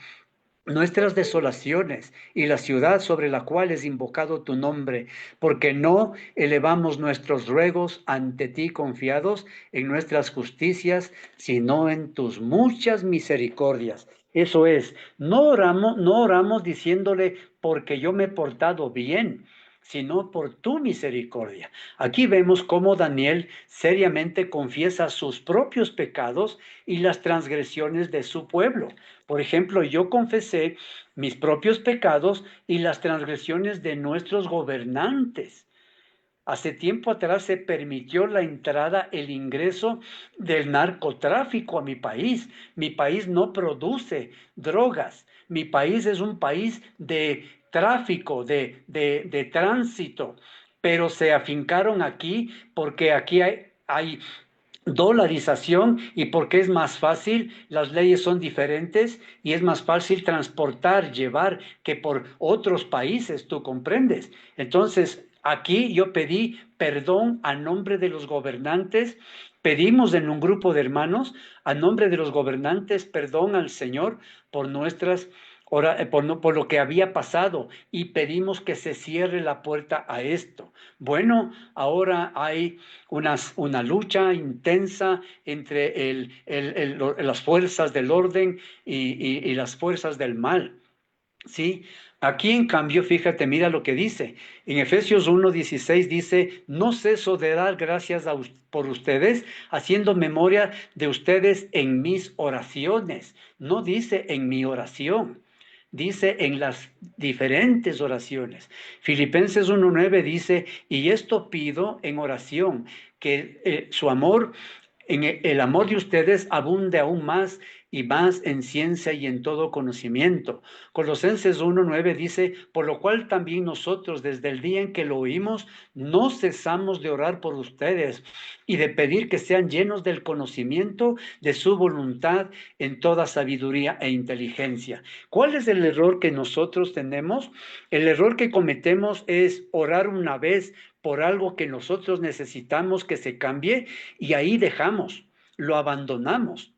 nuestras desolaciones y la ciudad sobre la cual es invocado tu nombre, porque no elevamos nuestros ruegos ante ti confiados en nuestras justicias, sino en tus muchas misericordias. Eso es, no oramos diciéndole porque yo me he portado bien, sino por tu misericordia. Aquí vemos cómo Daniel seriamente confiesa sus propios pecados y las transgresiones de su pueblo. Por ejemplo, yo confesé mis propios pecados y las transgresiones de nuestros gobernantes. Hace tiempo atrás se permitió la entrada, el ingreso del narcotráfico a mi país. Mi país no produce drogas. Mi país es un país de tráfico, de tránsito, pero se afincaron aquí porque aquí hay dolarización y porque es más fácil, las leyes son diferentes y es más fácil transportar, llevar que por otros países, tú comprendes. Entonces, aquí yo pedí perdón a nombre de los gobernantes, pedimos en un grupo de hermanos, a nombre de los gobernantes, perdón al Señor por nuestras por lo que había pasado y pedimos que se cierre la puerta a esto. Bueno, ahora hay una lucha intensa entre las fuerzas del orden y las fuerzas del mal. ¿Sí? Aquí en cambio, fíjate, mira lo que dice. En Efesios 1:16 dice, no ceso de dar gracias por ustedes, haciendo memoria de ustedes en mis oraciones. No dice en mi oración, dice en las diferentes oraciones. Filipenses 1:9 dice, y esto pido en oración, que su amor, el amor de ustedes abunde aún más y más en ciencia y en todo conocimiento. Colosenses 1:9 dice, por lo cual también nosotros desde el día en que lo oímos, no cesamos de orar por ustedes y de pedir que sean llenos del conocimiento de su voluntad en toda sabiduría e inteligencia. ¿Cuál es el error que nosotros tenemos? El error que cometemos es orar una vez por algo que nosotros necesitamos que se cambie y ahí dejamos, lo abandonamos.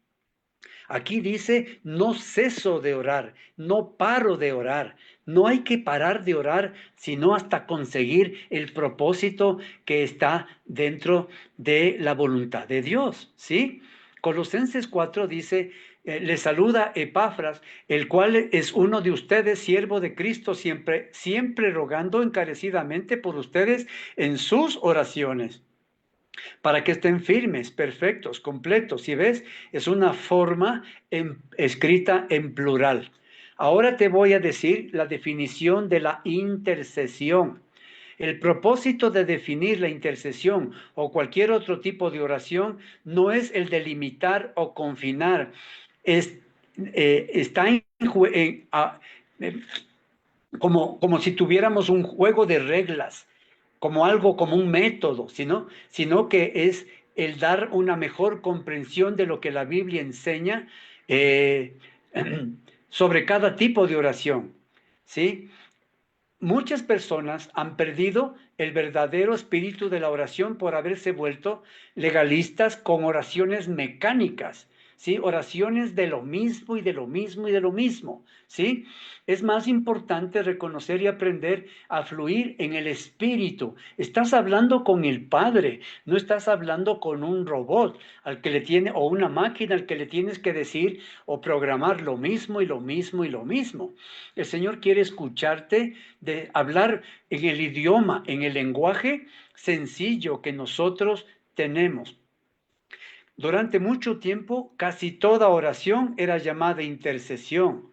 Aquí dice, no ceso de orar, no paro de orar. No hay que parar de orar, sino hasta conseguir el propósito que está dentro de la voluntad de Dios, ¿sí? Colosenses 4 dice, le saluda Epafras, el cual es uno de ustedes, siervo de Cristo, siempre rogando encarecidamente por ustedes en sus oraciones, para que estén firmes, perfectos, completos. Si ves, es una forma escrita en plural. Ahora te voy a decir la definición de la intercesión. El propósito de definir la intercesión o cualquier otro tipo de oración no es el de limitar o confinar. Está como si tuviéramos un juego de reglas, como algo, como un método, sino que es el dar una mejor comprensión de lo que la Biblia enseña eh, sobre cada tipo de oración, ¿sí? Muchas personas han perdido el verdadero espíritu de la oración por haberse vuelto legalistas con oraciones mecánicas, ¿sí? Oraciones de lo mismo y de lo mismo y de lo mismo, ¿sí? Es más importante reconocer y aprender a fluir en el espíritu. Estás hablando con el Padre, no estás hablando con un robot al que le tiene, o una máquina al que le tienes que decir o programar lo mismo y lo mismo y lo mismo. El Señor quiere escucharte, de hablar en el idioma, en el lenguaje sencillo que nosotros tenemos. Durante mucho tiempo, casi toda oración era llamada intercesión,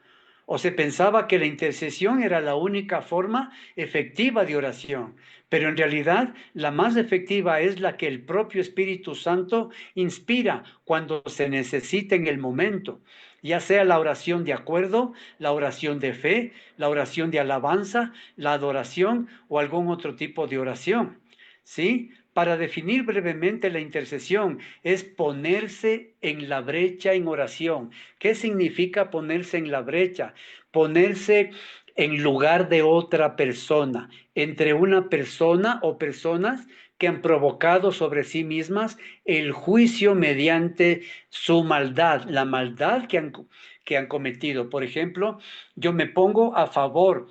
o se pensaba que la intercesión era la única forma efectiva de oración, pero en realidad la más efectiva es la que el propio Espíritu Santo inspira cuando se necesita en el momento, ya sea la oración de acuerdo, la oración de fe, la oración de alabanza, la adoración o algún otro tipo de oración, ¿sí? Para definir brevemente la intercesión, es ponerse en la brecha en oración. ¿Qué significa ponerse en la brecha? Ponerse en lugar de otra persona, entre una persona o personas que han provocado sobre sí mismas el juicio mediante su maldad, la maldad que han cometido. Por ejemplo, yo me pongo a favor,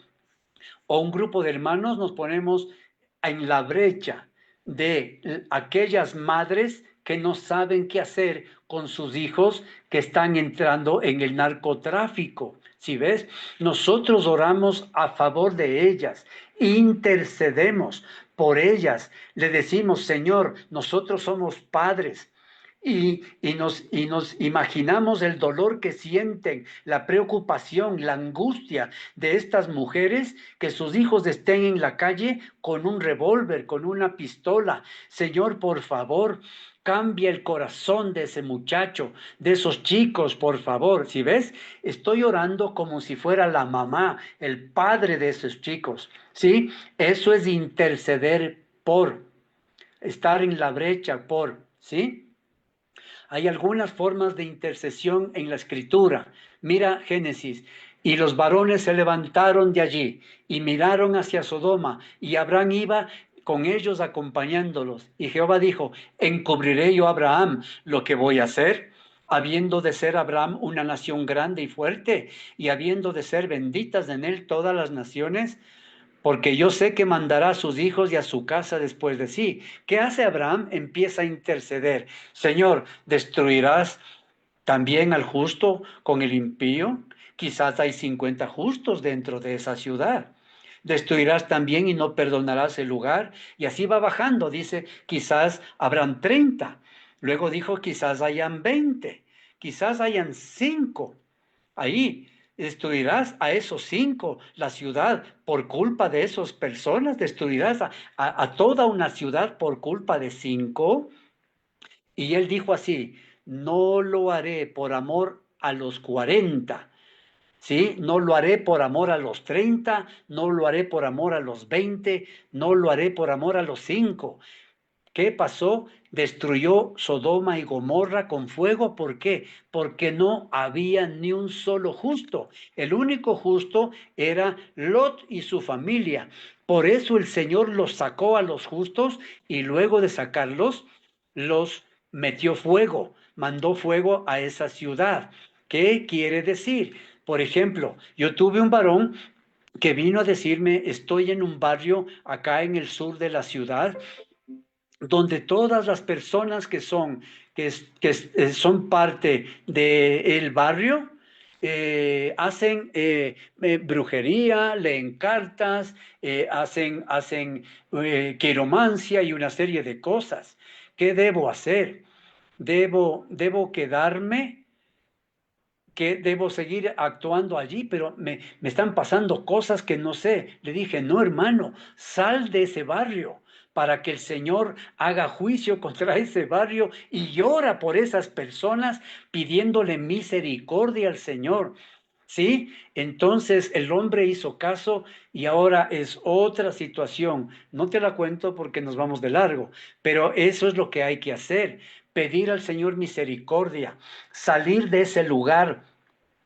o un grupo de hermanos nos ponemos en la brecha de aquellas madres que no saben qué hacer con sus hijos que están entrando en el narcotráfico. ¿Sí ves? Nosotros oramos a favor de ellas, intercedemos por ellas, le decimos, Señor, nosotros somos padres. Y nos imaginamos el dolor que sienten, la preocupación, la angustia de estas mujeres, que sus hijos estén en la calle con un revólver, con una pistola. Señor, por favor, cambia el corazón de ese muchacho, de esos chicos, por favor. ¿Sí ves? Estoy orando como si fuera la mamá, el padre de esos chicos. ¿Sí? Eso es interceder por, estar en la brecha por, ¿sí? Hay algunas formas de intercesión en la Escritura. Mira Génesis. Y los varones se levantaron de allí y miraron hacia Sodoma, y Abraham iba con ellos acompañándolos. Y Jehová dijo, ¿encubriré yo a Abraham lo que voy a hacer? Habiendo de ser Abraham una nación grande y fuerte, y habiendo de ser benditas en él todas las naciones, porque yo sé que mandará a sus hijos y a su casa después de sí. ¿Qué hace Abraham? Empieza a interceder. Señor, ¿destruirás también al justo con el impío? Quizás hay 50 justos dentro de esa ciudad. Destruirás también y no perdonarás el lugar. Y así va bajando. Dice, quizás habrán 30. Luego dijo, quizás hayan 20. Quizás hayan 5. Ahí destruirás a esos 5, la ciudad, por culpa de esas personas. Destruirás a toda una ciudad por culpa de 5. Y él dijo así, no lo haré por amor a los 40, ¿sí? No lo haré por amor a los 30, no lo haré por amor a los 20, no lo haré por amor a los 5. ¿Qué pasó? Destruyó Sodoma y Gomorra con fuego. ¿Por qué? Porque no había ni un solo justo. El único justo era Lot y su familia. Por eso el Señor los sacó a los justos, y luego de sacarlos, los metió fuego, mandó fuego a esa ciudad. ¿Qué quiere decir? Por ejemplo, yo tuve un varón que vino a decirme, estoy en un barrio acá en el sur de la ciudad, donde todas las personas que son parte del barrio hacen brujería, leen cartas, hacen quiromancia y una serie de cosas. ¿Qué debo hacer? ¿Debo quedarme? Que debo seguir actuando allí? Pero me están pasando cosas que no sé. Le dije, no, hermano, sal de ese barrio para que el Señor haga juicio contra ese barrio, y llora por esas personas pidiéndole misericordia al Señor. ¿Sí? Entonces el hombre hizo caso, y ahora es otra situación. No te la cuento porque nos vamos de largo, pero eso es lo que hay que hacer: pedir al Señor misericordia, salir de ese lugar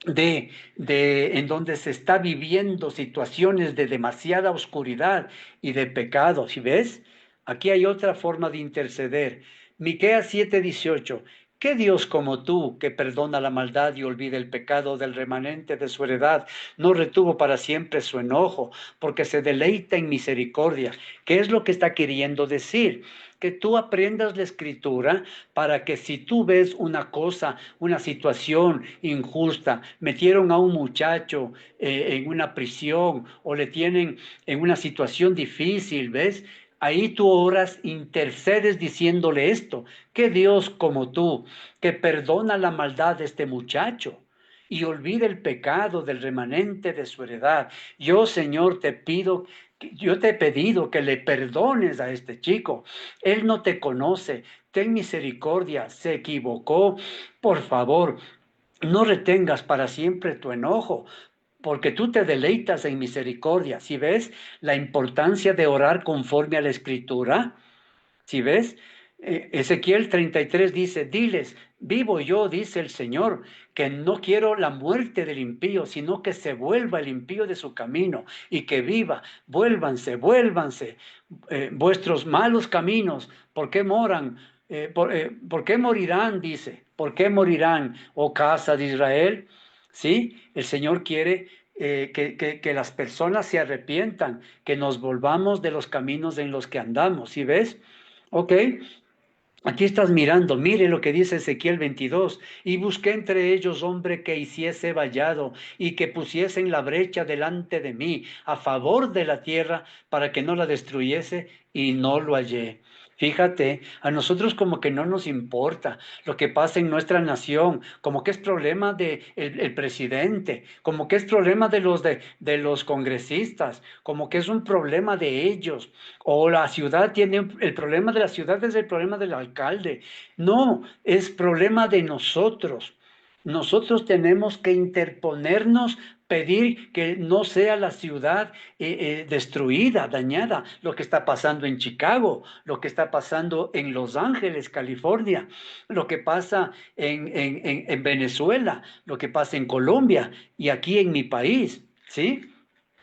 en donde se está viviendo situaciones de demasiada oscuridad y de pecado. ¿Sí ves? Aquí hay otra forma de interceder. Miqueas 7:18. ¿Qué Dios como tú, que perdona la maldad y olvida el pecado del remanente de su heredad, no retuvo para siempre su enojo, porque se deleita en misericordia? ¿Qué es lo que está queriendo decir? Que tú aprendas la Escritura para que, si tú ves una cosa, una situación injusta, metieron a un muchacho en una prisión, o le tienen en una situación difícil, ¿ves? Ahí tú oras, intercedes diciéndole esto: que Dios como tú, que perdona la maldad de este muchacho y olvida el pecado del remanente de su heredad. Yo, Señor, yo te he pedido que le perdones a este chico. Él no te conoce. Ten misericordia, se equivocó. Por favor, no retengas para siempre tu enojo, porque tú te deleitas en misericordia. ¿Sí ves la importancia de orar conforme a la Escritura? ¿Sí ves? Ezequiel 33 dice, diles, vivo yo, dice el Señor, que no quiero la muerte del impío, sino que se vuelva el impío de su camino y que viva. Vuélvanse, vuestros malos caminos. ¿Por qué moran? ¿Por qué morirán? Dice, ¿por qué morirán, oh casa de Israel? ¿Sí? El Señor quiere que las personas se arrepientan, que nos volvamos de los caminos en los que andamos. ¿Sí ves? Ok, Aquí estás mirando, mire lo que dice Ezequiel 22, y busqué entre ellos hombre que hiciese vallado y que pusiese en la brecha delante de mí a favor de la tierra para que no la destruyese y no lo hallé. Fíjate, a nosotros como que no nos importa lo que pasa en nuestra nación, como que es problema de el presidente, como que es problema de los congresistas, como que es un problema de ellos. O la ciudad tiene el problema de la ciudad es el problema del alcalde. No, es problema de nosotros. Nosotros tenemos que interponernos, pedir que no sea la ciudad destruida, dañada. Lo que está pasando en Chicago, lo que está pasando en Los Ángeles, California, lo que pasa en Venezuela, lo que pasa en Colombia y aquí en mi país, ¿sí?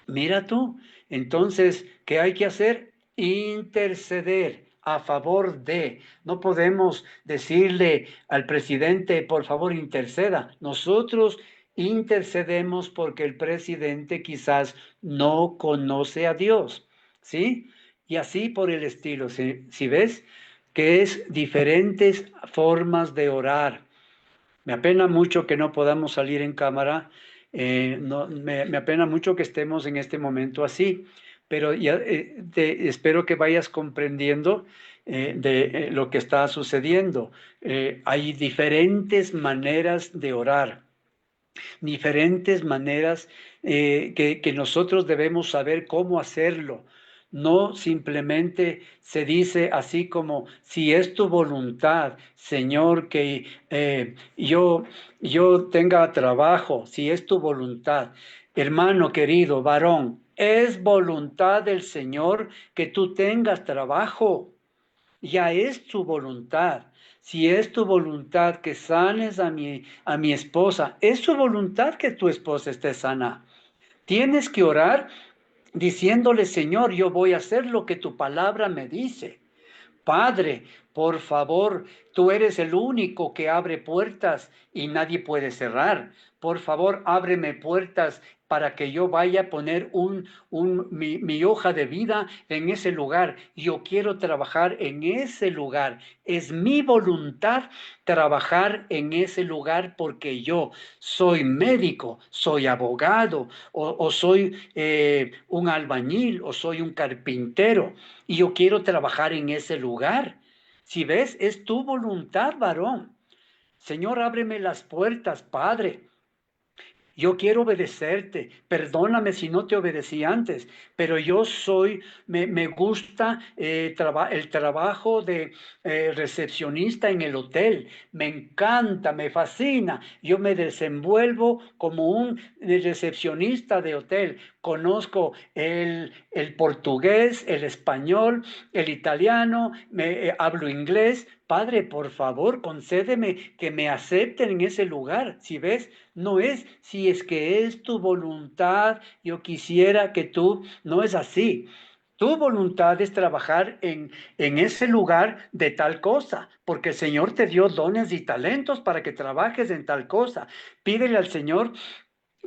Mira tú, entonces, ¿qué hay que hacer? Interceder a favor de. No podemos decirle al presidente, por favor, interceda. Nosotros intercedemos porque el presidente quizás no conoce a Dios, ¿sí? Y así por el estilo. Si ves que es diferentes formas de orar. Me apena mucho que no podamos salir en cámara, me apena mucho que estemos en este momento así, pero ya, espero que vayas comprendiendo de lo que está sucediendo. Hay diferentes maneras de orar, diferentes maneras que nosotros debemos saber cómo hacerlo. No simplemente se dice así como, si es tu voluntad, Señor, que yo tenga trabajo, si es tu voluntad. Hermano querido, varón, es voluntad del Señor que tú tengas trabajo. Ya es tu voluntad. Si es tu voluntad que sanes a mi esposa, es tu voluntad que tu esposa esté sana. Tienes que orar diciéndole, Señor, yo voy a hacer lo que tu palabra me dice. Padre, por favor, tú eres el único que abre puertas y nadie puede cerrar. Por favor, ábreme puertas para que yo vaya a poner mi hoja de vida en ese lugar. Yo quiero trabajar en ese lugar. Es mi voluntad trabajar en ese lugar porque yo soy médico, soy abogado o soy un albañil o soy un carpintero y yo quiero trabajar en ese lugar. Si ves, es tu voluntad, varón. Señor, ábreme las puertas, Padre. Yo quiero obedecerte, perdóname si no te obedecí antes, pero yo me gusta el trabajo de recepcionista en el hotel, me encanta, me fascina, yo me desenvuelvo como un recepcionista de hotel, conozco el portugués, el español, el italiano, hablo inglés. Padre, por favor, concédeme que me acepten en ese lugar. Si ves, no es si es que es tu voluntad, yo quisiera que tú, no es así. Tu voluntad es trabajar en ese lugar de tal cosa, porque el Señor te dio dones y talentos para que trabajes en tal cosa. Pídele al Señor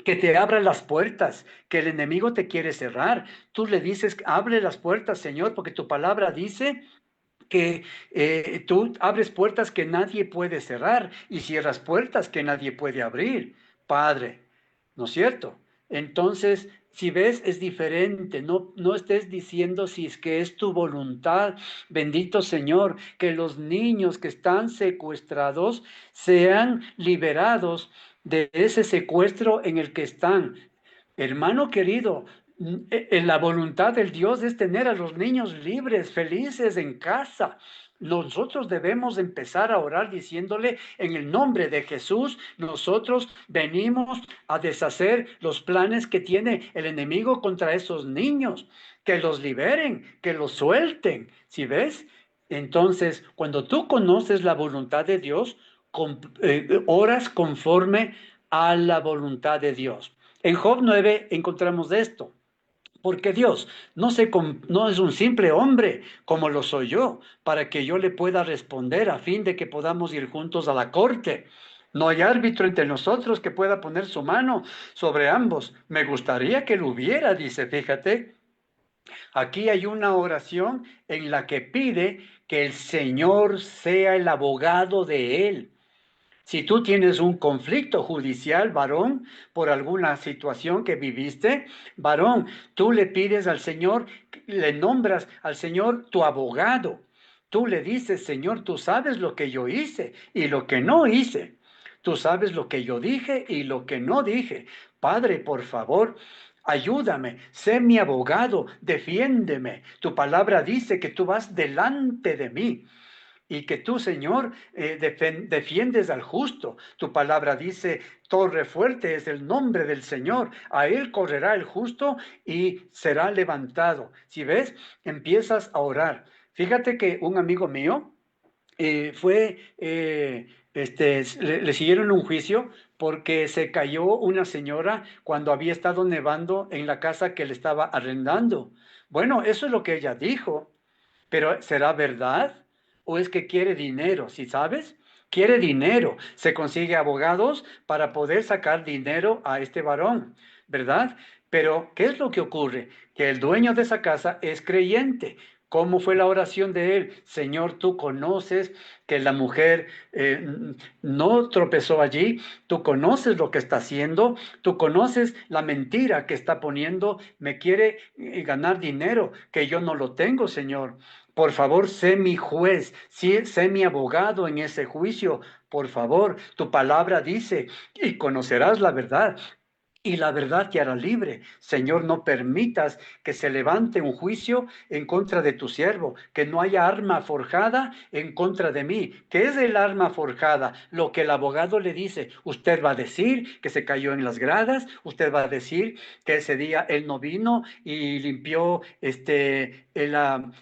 que te abra las puertas, que el enemigo te quiere cerrar. Tú le dices, abre las puertas, Señor, porque tu palabra dice que tú abres puertas que nadie puede cerrar y cierras puertas que nadie puede abrir, Padre, ¿no es cierto? Entonces, si ves, es diferente, no estés diciendo si es que es tu voluntad, bendito Señor, que los niños que están secuestrados sean liberados de ese secuestro en el que están. Hermano querido, en la voluntad del Dios es tener a los niños libres, felices en casa. Nosotros debemos empezar a orar diciéndole en el nombre de Jesús, nosotros venimos a deshacer los planes que tiene el enemigo contra esos niños, que los liberen, que los suelten. ¿Sí ves? Entonces, cuando tú conoces la voluntad de Dios, oras conforme a la voluntad de Dios. En Job 9 encontramos esto, porque Dios no es un simple hombre como lo soy yo, para que yo le pueda responder a fin de que podamos ir juntos a la corte. No hay árbitro entre nosotros que pueda poner su mano sobre ambos. Me gustaría que lo hubiera, dice, fíjate. Aquí hay una oración en la que pide que el Señor sea el abogado de él. Si tú tienes un conflicto judicial, varón, por alguna situación que viviste, varón, tú le pides al Señor, le nombras al Señor tu abogado. Tú le dices, Señor, tú sabes lo que yo hice y lo que no hice. Tú sabes lo que yo dije y lo que no dije. Padre, por favor, ayúdame, sé mi abogado, defiéndeme. Tu palabra dice que tú vas delante de mí y que tú, Señor, defiendes al justo. Tu palabra dice, torre fuerte es el nombre del Señor. A él correrá el justo y será levantado. Si ves, empiezas a orar. Fíjate que un amigo mío le siguieron un juicio porque se cayó una señora cuando había estado nevando en la casa que le estaba arrendando. Bueno, eso es lo que ella dijo, pero ¿será verdad? ¿O es que quiere dinero? ¿Sí sabes? Quiere dinero. Se consigue abogados para poder sacar dinero a este varón, ¿verdad? Pero ¿qué es lo que ocurre? Que el dueño de esa casa es creyente. ¿Cómo fue la oración de él? Señor, tú conoces que la mujer no tropezó allí, tú conoces lo que está haciendo, tú conoces la mentira que está poniendo, me quiere ganar dinero, que yo no lo tengo, Señor. Por favor, sé mi juez, sé mi abogado en ese juicio. Por favor, tu palabra dice, y conocerás la verdad, y la verdad te hará libre. Señor, no permitas que se levante un juicio en contra de tu siervo, que no haya arma forjada en contra de mí. ¿Qué es el arma forjada? Lo que el abogado le dice. Usted va a decir que se cayó en las gradas, usted va a decir que ese día él no vino y limpió la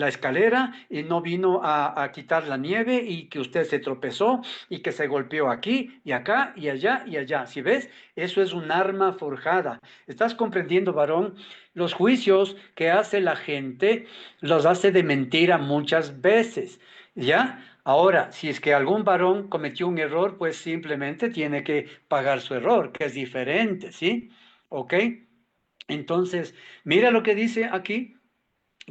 escalera y no vino a quitar la nieve y que usted se tropezó y que se golpeó aquí y acá y allá y allá. ¿Sí ves? Eso es un arma forjada. ¿Estás comprendiendo, varón? Los juicios que hace la gente los hace de mentira muchas veces, ¿ya? Ahora, si es que algún varón cometió un error, pues simplemente tiene que pagar su error, que es diferente, ¿sí? ¿Ok? Entonces, mira lo que dice aquí,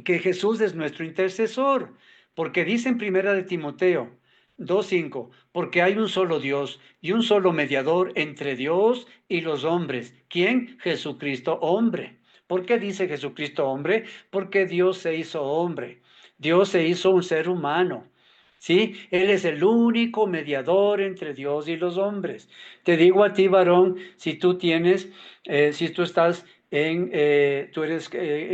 que Jesús es nuestro intercesor, porque dice en Primera de Timoteo 2:5, porque hay un solo Dios y un solo mediador entre Dios y los hombres. ¿Quién? Jesucristo hombre. ¿Por qué dice Jesucristo hombre? Porque Dios se hizo hombre. Dios se hizo un ser humano. ¿Sí? Él es el único mediador entre Dios y los hombres. Te digo a ti, varón, si tú si tú estás tú eres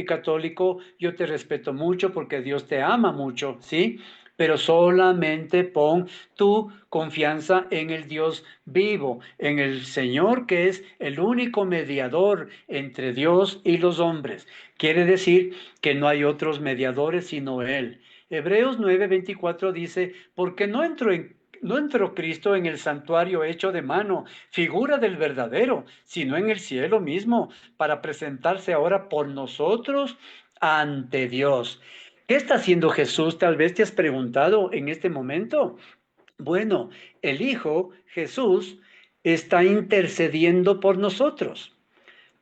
católico, yo te respeto mucho porque Dios te ama mucho, ¿sí? Pero solamente pon tu confianza en el Dios vivo, en el Señor que es el único mediador entre Dios y los hombres. Quiere decir que no hay otros mediadores sino Él. Hebreos 9:24 dice, porque no entró Cristo en el santuario hecho de mano, figura del verdadero, sino en el cielo mismo, para presentarse ahora por nosotros ante Dios. ¿Qué está haciendo Jesús? Tal vez te has preguntado en este momento. Bueno, el Hijo, Jesús, está intercediendo por nosotros.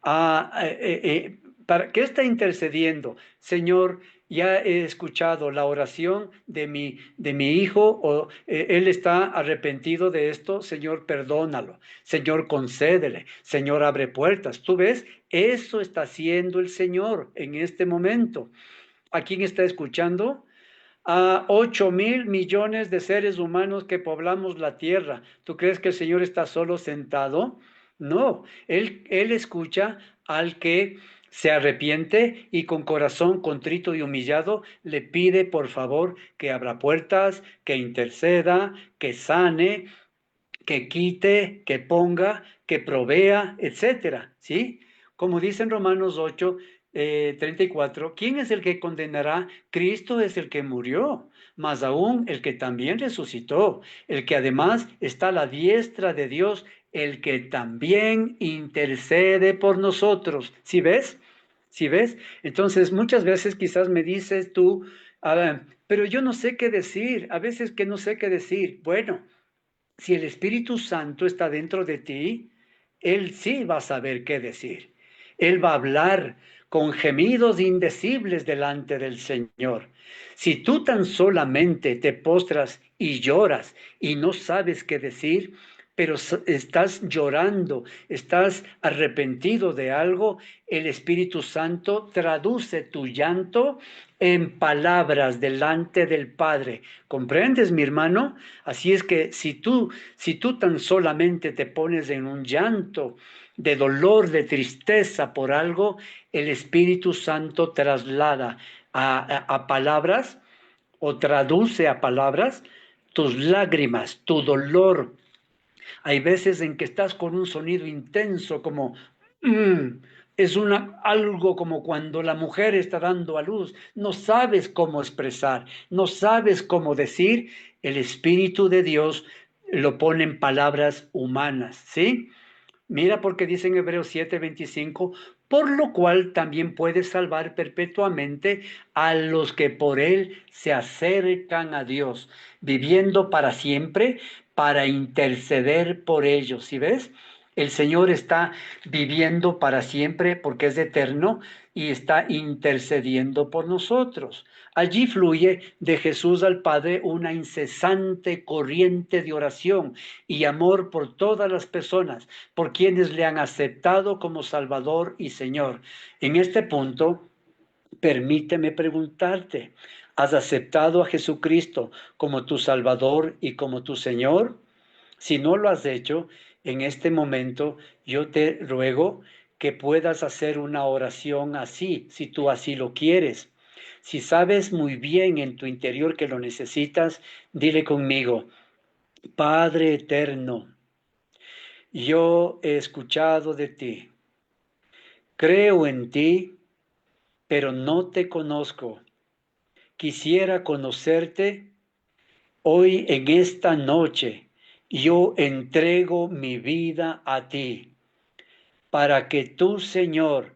¿Para qué está intercediendo? Señor, ya he escuchado la oración de mi hijo, o él está arrepentido de esto. Señor, perdónalo. Señor, concédele. Señor, abre puertas. ¿Tú ves? Eso está haciendo el Señor en este momento. ¿A quién está escuchando? A 8,000 millones de seres humanos que poblamos la tierra. ¿Tú crees que el Señor está solo sentado? No, Él escucha al que se arrepiente y con corazón contrito y humillado le pide por favor que abra puertas, que interceda, que sane, que quite, que ponga, que provea, etcétera, ¿sí? Como dice en Romanos 8:34, ¿quién es el que condenará? Cristo es el que murió, más aún el que también resucitó, el que además está a la diestra de Dios, el que también intercede por nosotros. ¿Sí ves? ¿Sí ves? Entonces, muchas veces quizás me dices tú, pero yo no sé qué decir, a veces que no sé qué decir. Bueno, si el Espíritu Santo está dentro de ti, Él sí va a saber qué decir. Él va a hablar con gemidos indecibles delante del Señor. Si tú tan solamente te postras y lloras y no sabes qué decir, pero estás llorando, estás arrepentido de algo, el Espíritu Santo traduce tu llanto en palabras delante del Padre. ¿Comprendes, mi hermano? Así es que si tú tan solamente te pones en un llanto de dolor, de tristeza por algo, el Espíritu Santo traslada a palabras o traduce a palabras tus lágrimas, tu dolor. Hay veces en que estás con un sonido intenso como "mm", es algo como cuando la mujer está dando a luz, no sabes cómo expresar, no sabes cómo decir, el Espíritu de Dios lo pone en palabras humanas, ¿sí? Mira porque dice en Hebreos 7:25, por lo cual también puede salvar perpetuamente a los que por él se acercan a Dios, viviendo para siempre para interceder por ellos. ¿Sí ves? El Señor está viviendo para siempre porque es eterno y está intercediendo por nosotros. Allí fluye de Jesús al Padre una incesante corriente de oración y amor por todas las personas, por quienes le han aceptado como Salvador y Señor. En este punto, permíteme preguntarte, ¿has aceptado a Jesucristo como tu Salvador y como tu Señor? Si no lo has hecho, en este momento yo te ruego que puedas hacer una oración así, si tú así lo quieres. Si sabes muy bien en tu interior que lo necesitas, dile conmigo, Padre eterno, yo he escuchado de ti, creo en ti, pero no te conozco. Quisiera conocerte hoy en esta noche. Yo entrego mi vida a ti, para que tú, Señor,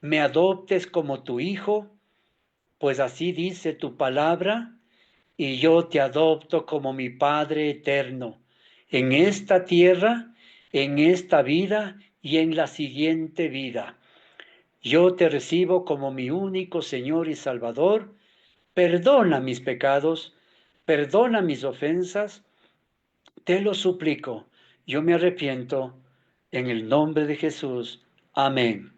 me adoptes como tu hijo, pues así dice tu palabra, y yo te adopto como mi Padre eterno, en esta tierra, en esta vida y en la siguiente vida. Yo te recibo como mi único Señor y Salvador. Perdona mis pecados, perdona mis ofensas, te lo suplico. Yo me arrepiento en el nombre de Jesús. Amén.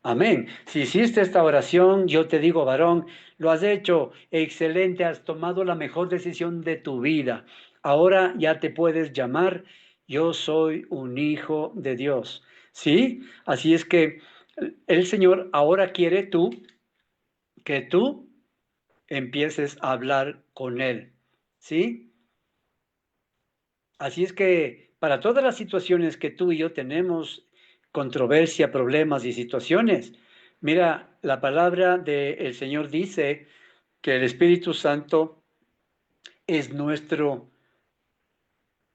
Amén. Si hiciste esta oración, yo te digo, varón, lo has hecho excelente, has tomado la mejor decisión de tu vida. Ahora ya te puedes llamar, yo soy un hijo de Dios. ¿Sí? Así es que el Señor ahora quiere que tú empieces a hablar con Él. ¿Sí? Así es que para todas las situaciones que tú y yo tenemos, controversia, problemas y situaciones, mira, la palabra del Señor dice que el Espíritu Santo es nuestro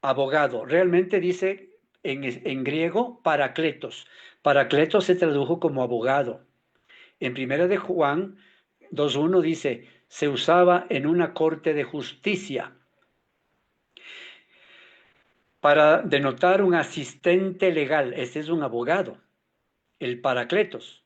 abogado. Realmente dice en griego paracletos. Paracletos se tradujo como abogado. En primera de Juan 2:1 dice, se usaba en una corte de justicia para denotar un asistente legal. Ese es un abogado, el paracletos.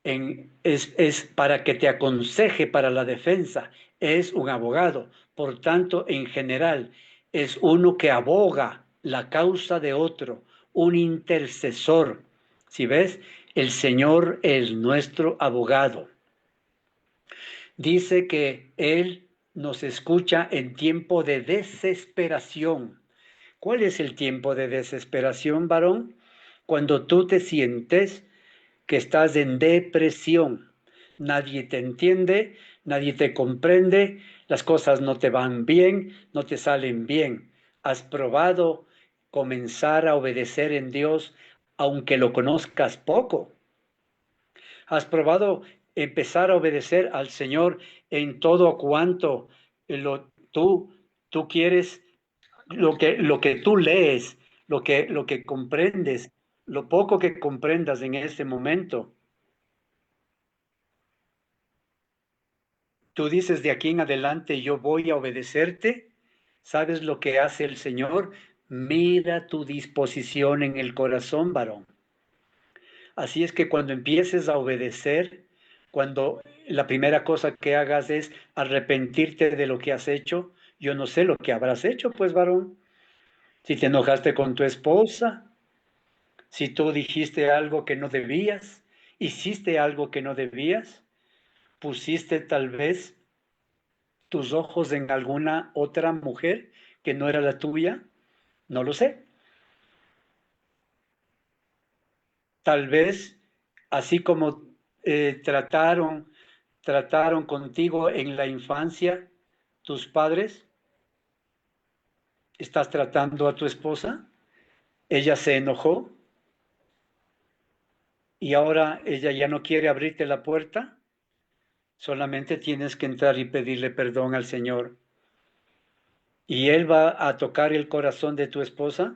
Es para que te aconseje para la defensa, es un abogado. Por tanto, en general, es uno que aboga la causa de otro, un intercesor. Si ves, el Señor es nuestro abogado. Dice que Él nos escucha en tiempo de desesperación. ¿Cuál es el tiempo de desesperación, varón? Cuando tú te sientes que estás en depresión. Nadie te entiende, nadie te comprende, las cosas no te van bien, no te salen bien. ¿Has probado comenzar a obedecer en Dios aunque lo conozcas poco? ¿Has probado empezar a obedecer al Señor en todo cuanto tú quieres, lo que tú lees, lo que comprendes, lo poco que comprendas en este momento? Tú dices de aquí en adelante yo voy a obedecerte. ¿Sabes lo que hace el Señor? Mira tu disposición en el corazón, varón. Así es que cuando empieces a obedecer, cuando la primera cosa que hagas es arrepentirte de lo que has hecho, yo no sé lo que habrás hecho, pues varón. Si te enojaste con tu esposa, si tú dijiste algo que no debías, hiciste algo que no debías, pusiste tal vez tus ojos en alguna otra mujer que no era la tuya, no lo sé. Tal vez, así como trataron contigo en la infancia tus padres, estás tratando a tu esposa, ella se enojó y ahora ella ya no quiere abrirte la puerta, solamente tienes que entrar y pedirle perdón al Señor. Y Él va a tocar el corazón de tu esposa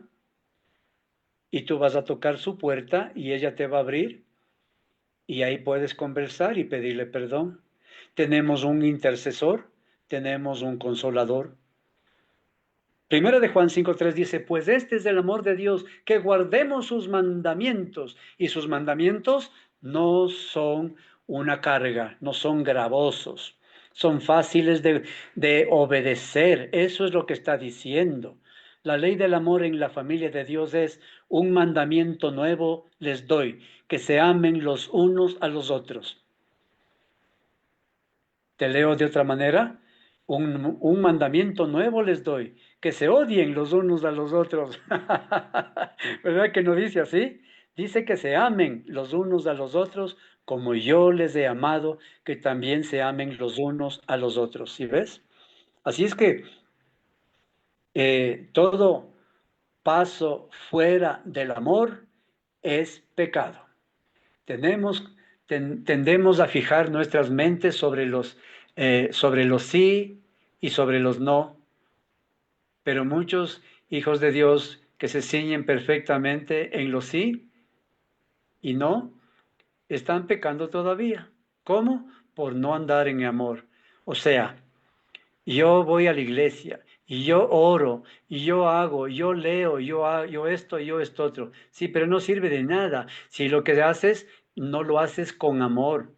y tú vas a tocar su puerta y ella te va a abrir y ahí puedes conversar y pedirle perdón. Tenemos un intercesor, tenemos un consolador. Primera de Juan 5:3 dice, pues este es el amor de Dios, que guardemos sus mandamientos, y sus mandamientos no son una carga, no son gravosos, son fáciles de obedecer. Eso es lo que está diciendo. La ley del amor en la familia de Dios es un mandamiento nuevo les doy, que se amen los unos a los otros. Te leo de otra manera, un mandamiento nuevo les doy, que se odien los unos a los otros. ¿Verdad que no dice así? Dice que se amen los unos a los otros como yo les he amado, que también se amen los unos a los otros. ¿Sí ves? Así es que todo paso fuera del amor es pecado. Tendemos a fijar nuestras mentes sobre los sí y sobre los no, pero muchos hijos de Dios que se ciñen perfectamente en los sí y no, están pecando todavía. ¿Cómo? Por no andar en amor. O sea, yo voy a la iglesia y yo oro y yo hago, yo leo, yo esto, yo esto otro. Sí, pero no sirve de nada si lo que haces no lo haces con amor.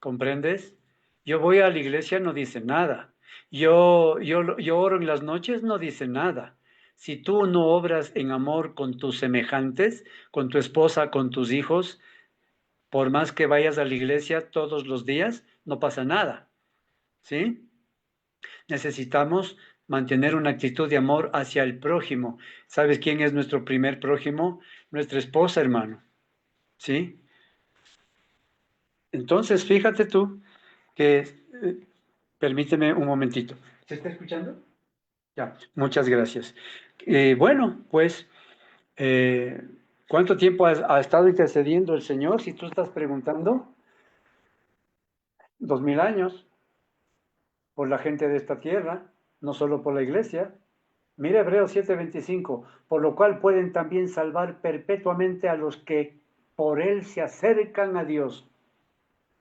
¿Comprendes? Yo voy a la iglesia, no dice nada. Yo oro en las noches, no dice nada. Si tú no obras en amor con tus semejantes, con tu esposa, con tus hijos, por más que vayas a la iglesia todos los días, no pasa nada. ¿Sí? Necesitamos mantener una actitud de amor hacia el prójimo. ¿Sabes quién es nuestro primer prójimo? Nuestra esposa, hermano. ¿Sí? Entonces, fíjate tú que, permíteme un momentito. ¿Se está escuchando? Ya, muchas gracias. Bueno, pues, eh, ¿cuánto tiempo ha estado intercediendo el Señor? Si tú estás preguntando, 2000 años por la gente de esta tierra, no solo por la iglesia. Mira Hebreos 7:25, por lo cual pueden también salvar perpetuamente a los que por él se acercan a Dios.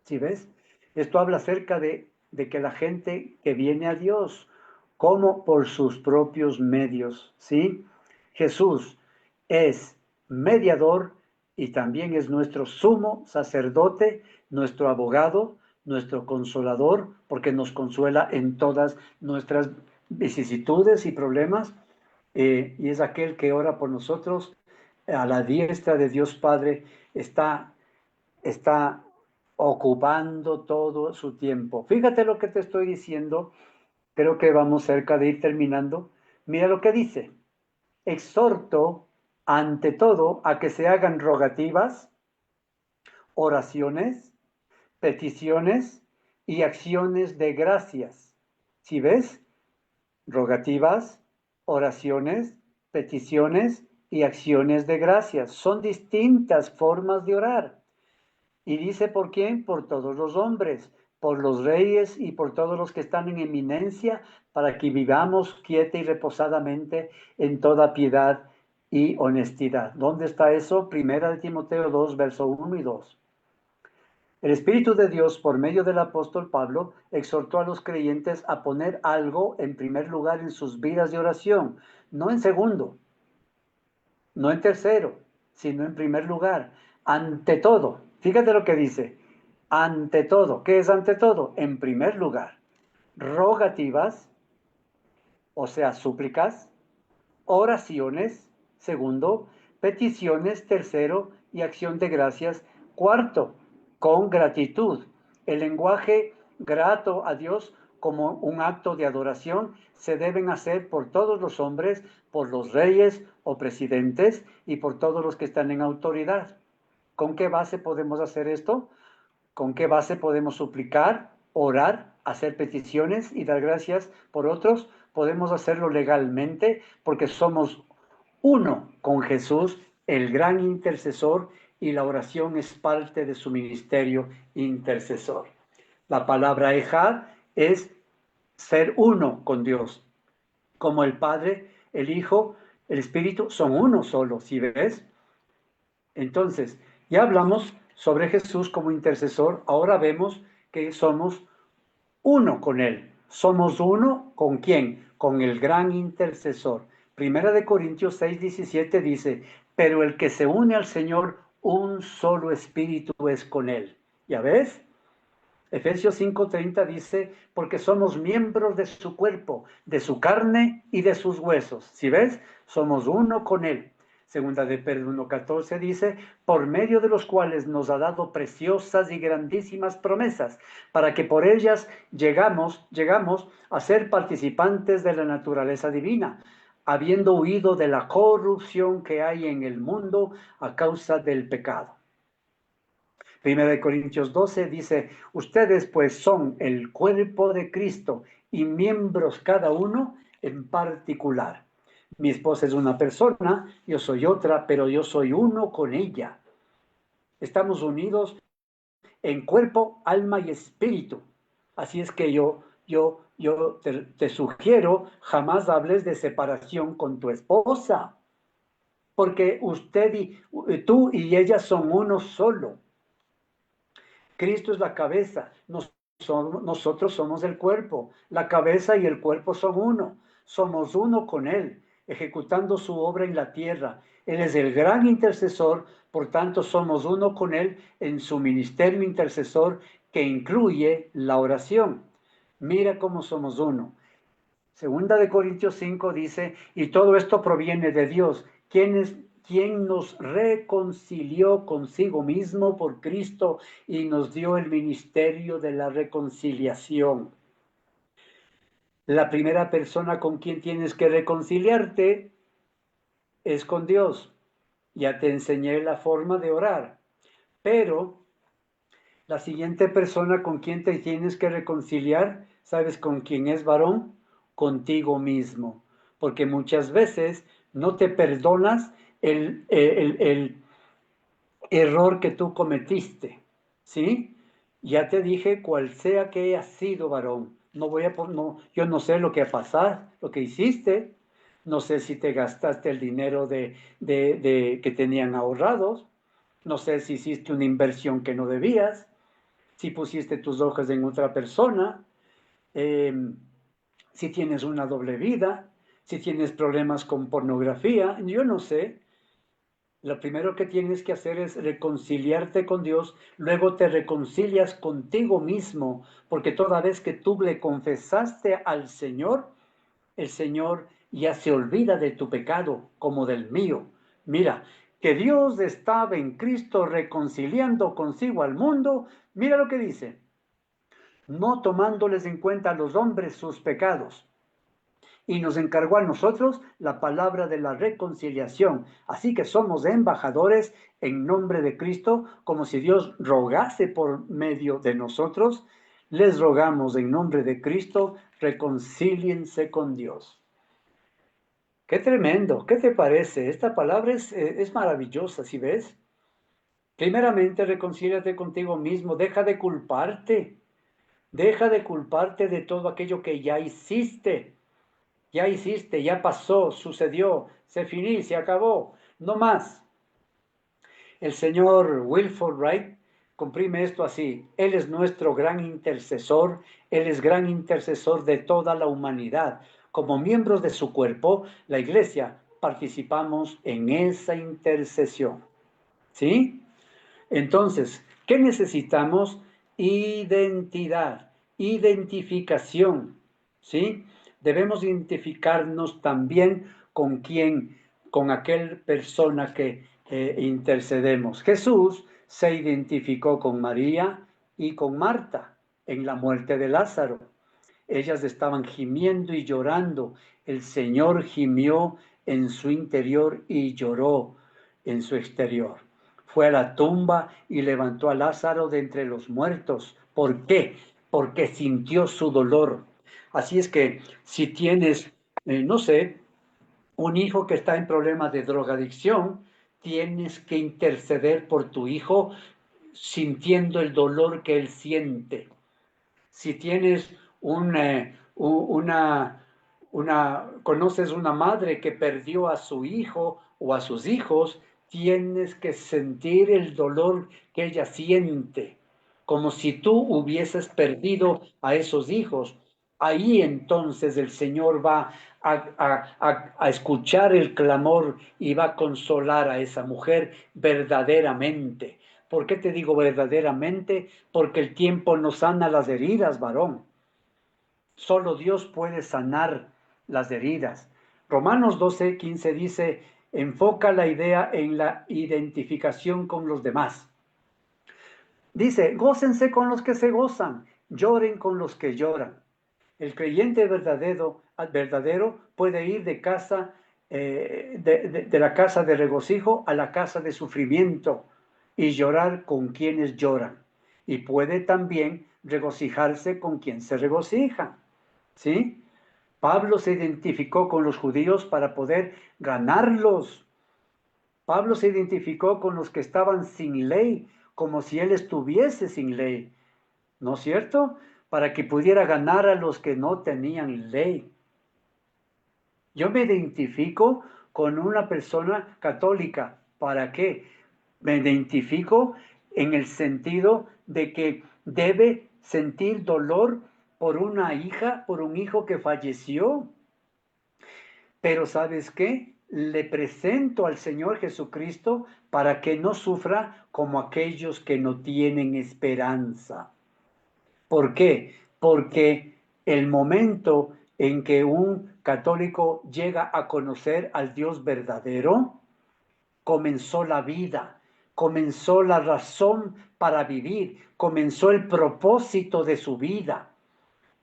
¿Sí ves? Esto habla acerca de que la gente que viene a Dios, como por sus propios medios, ¿sí? Jesús es mediador y también es nuestro sumo sacerdote, nuestro abogado, nuestro consolador, porque nos consuela en todas nuestras vicisitudes y problemas, y es aquel que ora por nosotros a la diestra de Dios Padre, está ocupando todo su tiempo. Fíjate lo que te estoy diciendo, creo que vamos cerca de ir terminando. Mira lo que dice, exhorto ante todo a que se hagan rogativas, oraciones, peticiones y acciones de gracias. ¿Sí ves? Rogativas, oraciones, peticiones y acciones de gracias. Son distintas formas de orar. Y dice, ¿por quién? Por todos los hombres, por los reyes y por todos los que están en eminencia, para que vivamos quieta y reposadamente en toda piedad y honestidad. ¿Dónde está eso? Primera de Timoteo 2, verso 1 y 2. El Espíritu de Dios, por medio del apóstol Pablo, exhortó a los creyentes a poner algo en primer lugar en sus vidas de oración, no en segundo, no en tercero, sino en primer lugar, ante todo. Fíjate lo que dice. Ante todo. ¿Qué es ante todo? En primer lugar, rogativas, o sea, súplicas, oraciones, segundo, peticiones, tercero, y acción de gracias, cuarto, con gratitud. El lenguaje grato a Dios como un acto de adoración se deben hacer por todos los hombres, por los reyes o presidentes y por todos los que están en autoridad. ¿Con qué base podemos hacer esto? ¿Con qué base podemos suplicar, orar, hacer peticiones y dar gracias por otros? Podemos hacerlo legalmente porque somos uno con Jesús, el gran intercesor, y la oración es parte de su ministerio intercesor. La palabra ejad es ser uno con Dios, como el Padre, el Hijo, el Espíritu son uno solo, ¿sí ves? Entonces, ya hablamos sobre Jesús como intercesor, ahora vemos que somos uno con Él. ¿Somos uno con quién? Con el gran intercesor. Primera de Corintios 6:17 dice, pero el que se une al Señor, un solo espíritu es con Él. ¿Ya ves? Efesios 5:30 dice, porque somos miembros de su cuerpo, de su carne y de sus huesos. ¿Sí ves? Somos uno con Él. Segunda de Pedro 1:14 dice, por medio de los cuales nos ha dado preciosas y grandísimas promesas, para que por ellas llegamos a ser participantes de la naturaleza divina, habiendo huido de la corrupción que hay en el mundo a causa del pecado. Primera de Corintios 12 dice, ustedes pues son el cuerpo de Cristo y miembros cada uno en particular. Mi esposa es una persona, yo soy otra, pero yo soy uno con ella. Estamos unidos en cuerpo, alma y espíritu. Así es que yo te sugiero, jamás hables de separación con tu esposa, porque tú y ella son uno solo. Cristo es la cabeza, nosotros somos el cuerpo, la cabeza y el cuerpo son uno, somos uno con Él, ejecutando su obra en la tierra. Él es el gran intercesor, por tanto somos uno con Él en su ministerio intercesor que incluye la oración. Mira cómo somos uno. Segunda de Corintios 5 dice, y todo esto proviene de Dios, quien nos reconcilió consigo mismo por Cristo y nos dio el ministerio de la reconciliación. La primera persona con quien tienes que reconciliarte es con Dios. Ya te enseñé la forma de orar, pero la siguiente persona con quien te tienes que reconciliar, ¿sabes con quién es, varón? Contigo mismo, porque muchas veces no te perdonas el error que tú cometiste, ¿sí? Ya te dije, cual sea que haya sido, varón, yo no sé lo que pasaste, lo que hiciste, no sé si te gastaste el dinero que tenían ahorrados, no sé si hiciste una inversión que no debías, si pusiste tus hojas en otra persona, si tienes una doble vida, si tienes problemas con pornografía, yo no sé. Lo primero que tienes que hacer es reconciliarte con Dios, luego te reconcilias contigo mismo, porque toda vez que tú le confesaste al Señor, el Señor ya se olvida de tu pecado como del mío. Mira, que Dios estaba en Cristo reconciliando consigo al mundo. Mira lo que dice, no tomándoles en cuenta a los hombres sus pecados. Y nos encargó a nosotros la palabra de la reconciliación. Así que somos embajadores en nombre de Cristo, como si Dios rogase por medio de nosotros. Les rogamos en nombre de Cristo, reconcíliense con Dios. ¡Qué tremendo! ¿Qué te parece? Esta palabra es maravillosa, ¿sí ves? Primeramente, reconcíliate contigo mismo, deja de culparte de todo aquello que ya hiciste. Ya pasó, sucedió, se finí, se acabó, no más. El señor Wilford Wright comprime esto así, Él es nuestro gran intercesor, Él es gran intercesor de toda la humanidad. Como miembros de su cuerpo, la iglesia, participamos en esa intercesión. ¿Sí? Entonces, ¿qué necesitamos? Identidad, identificación, ¿sí? Debemos identificarnos también con quién, con aquel persona que intercedemos. Jesús se identificó con María y con Marta en la muerte de Lázaro. Ellas estaban gimiendo y llorando. El Señor gimió en su interior y lloró en su exterior. Fue a la tumba y levantó a Lázaro de entre los muertos. ¿Por qué? Porque sintió su dolor. Así es que si tienes, no sé, un hijo que está en problemas de drogadicción, tienes que interceder por tu hijo sintiendo el dolor que él siente. Si tienes conoces una madre que perdió a su hijo o a sus hijos, tienes que sentir el dolor que ella siente, como si tú hubieses perdido a esos hijos. Ahí entonces el Señor va a escuchar el clamor y va a consolar a esa mujer verdaderamente. ¿Por qué te digo verdaderamente? Porque el tiempo no sana las heridas, varón. Solo Dios puede sanar las heridas. Romanos 12:15 dice, enfoca la idea en la identificación con los demás. Dice, gócense con los que se gozan, lloren con los que lloran. El creyente verdadero puede ir de casa, de la casa de regocijo a la casa de sufrimiento y llorar con quienes lloran. Y puede también regocijarse con quien se regocija. ¿Sí? Pablo se identificó con los judíos para poder ganarlos. Pablo se identificó con los que estaban sin ley, como si él estuviese sin ley. ¿No es cierto? Para que pudiera ganar a los que no tenían ley. Yo me identifico con una persona católica. ¿Para qué? Me identifico en el sentido de que debe sentir dolor por una hija, por un hijo que falleció. Pero ¿sabes qué? Le presento al Señor Jesucristo para que no sufra como aquellos que no tienen esperanza. ¿Por qué? Porque el momento en que un católico llega a conocer al Dios verdadero, comenzó la vida, comenzó la razón para vivir, comenzó el propósito de su vida.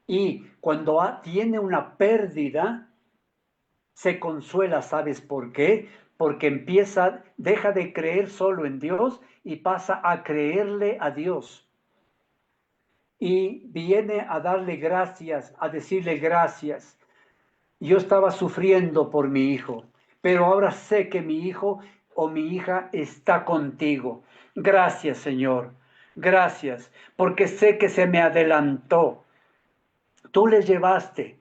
Y cuando tiene una pérdida, se consuela, ¿sabes por qué? Porque deja de creer solo en Dios y pasa a creerle a Dios. Y viene a darle gracias, a decirle gracias. Yo estaba sufriendo por mi hijo, pero ahora sé que mi hijo o mi hija está contigo. Gracias, Señor. Gracias, porque sé que se me adelantó. Tú les llevaste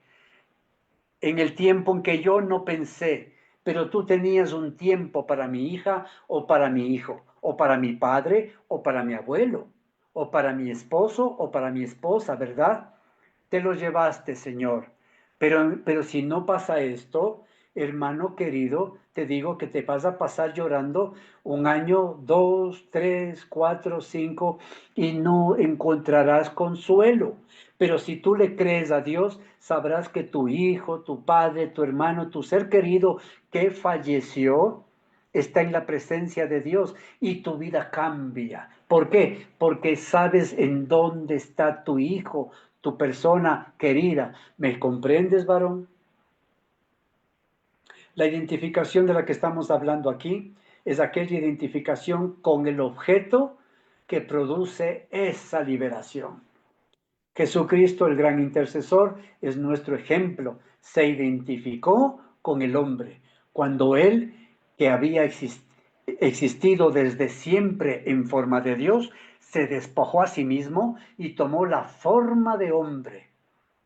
en el tiempo en que yo no pensé, pero tú tenías un tiempo para mi hija o para mi hijo, o para mi padre o para mi abuelo, o para mi esposo o para mi esposa, ¿verdad? Te lo llevaste, Señor. Pero si no pasa esto, hermano querido, te digo que te vas a pasar llorando 1 año, 2, 3, 4, 5 y no encontrarás consuelo. Pero si tú le crees a Dios, sabrás que tu hijo, tu padre, tu hermano, tu ser querido que falleció, está en la presencia de Dios y tu vida cambia. ¿Por qué? Porque sabes en dónde está tu hijo, tu persona querida. ¿Me comprendes, varón? La identificación de la que estamos hablando aquí es aquella identificación con el objeto que produce esa liberación. Jesucristo, el gran intercesor, es nuestro ejemplo. Se identificó con el hombre cuando él, que había existido desde siempre en forma de Dios, se despojó a sí mismo y tomó la forma de hombre,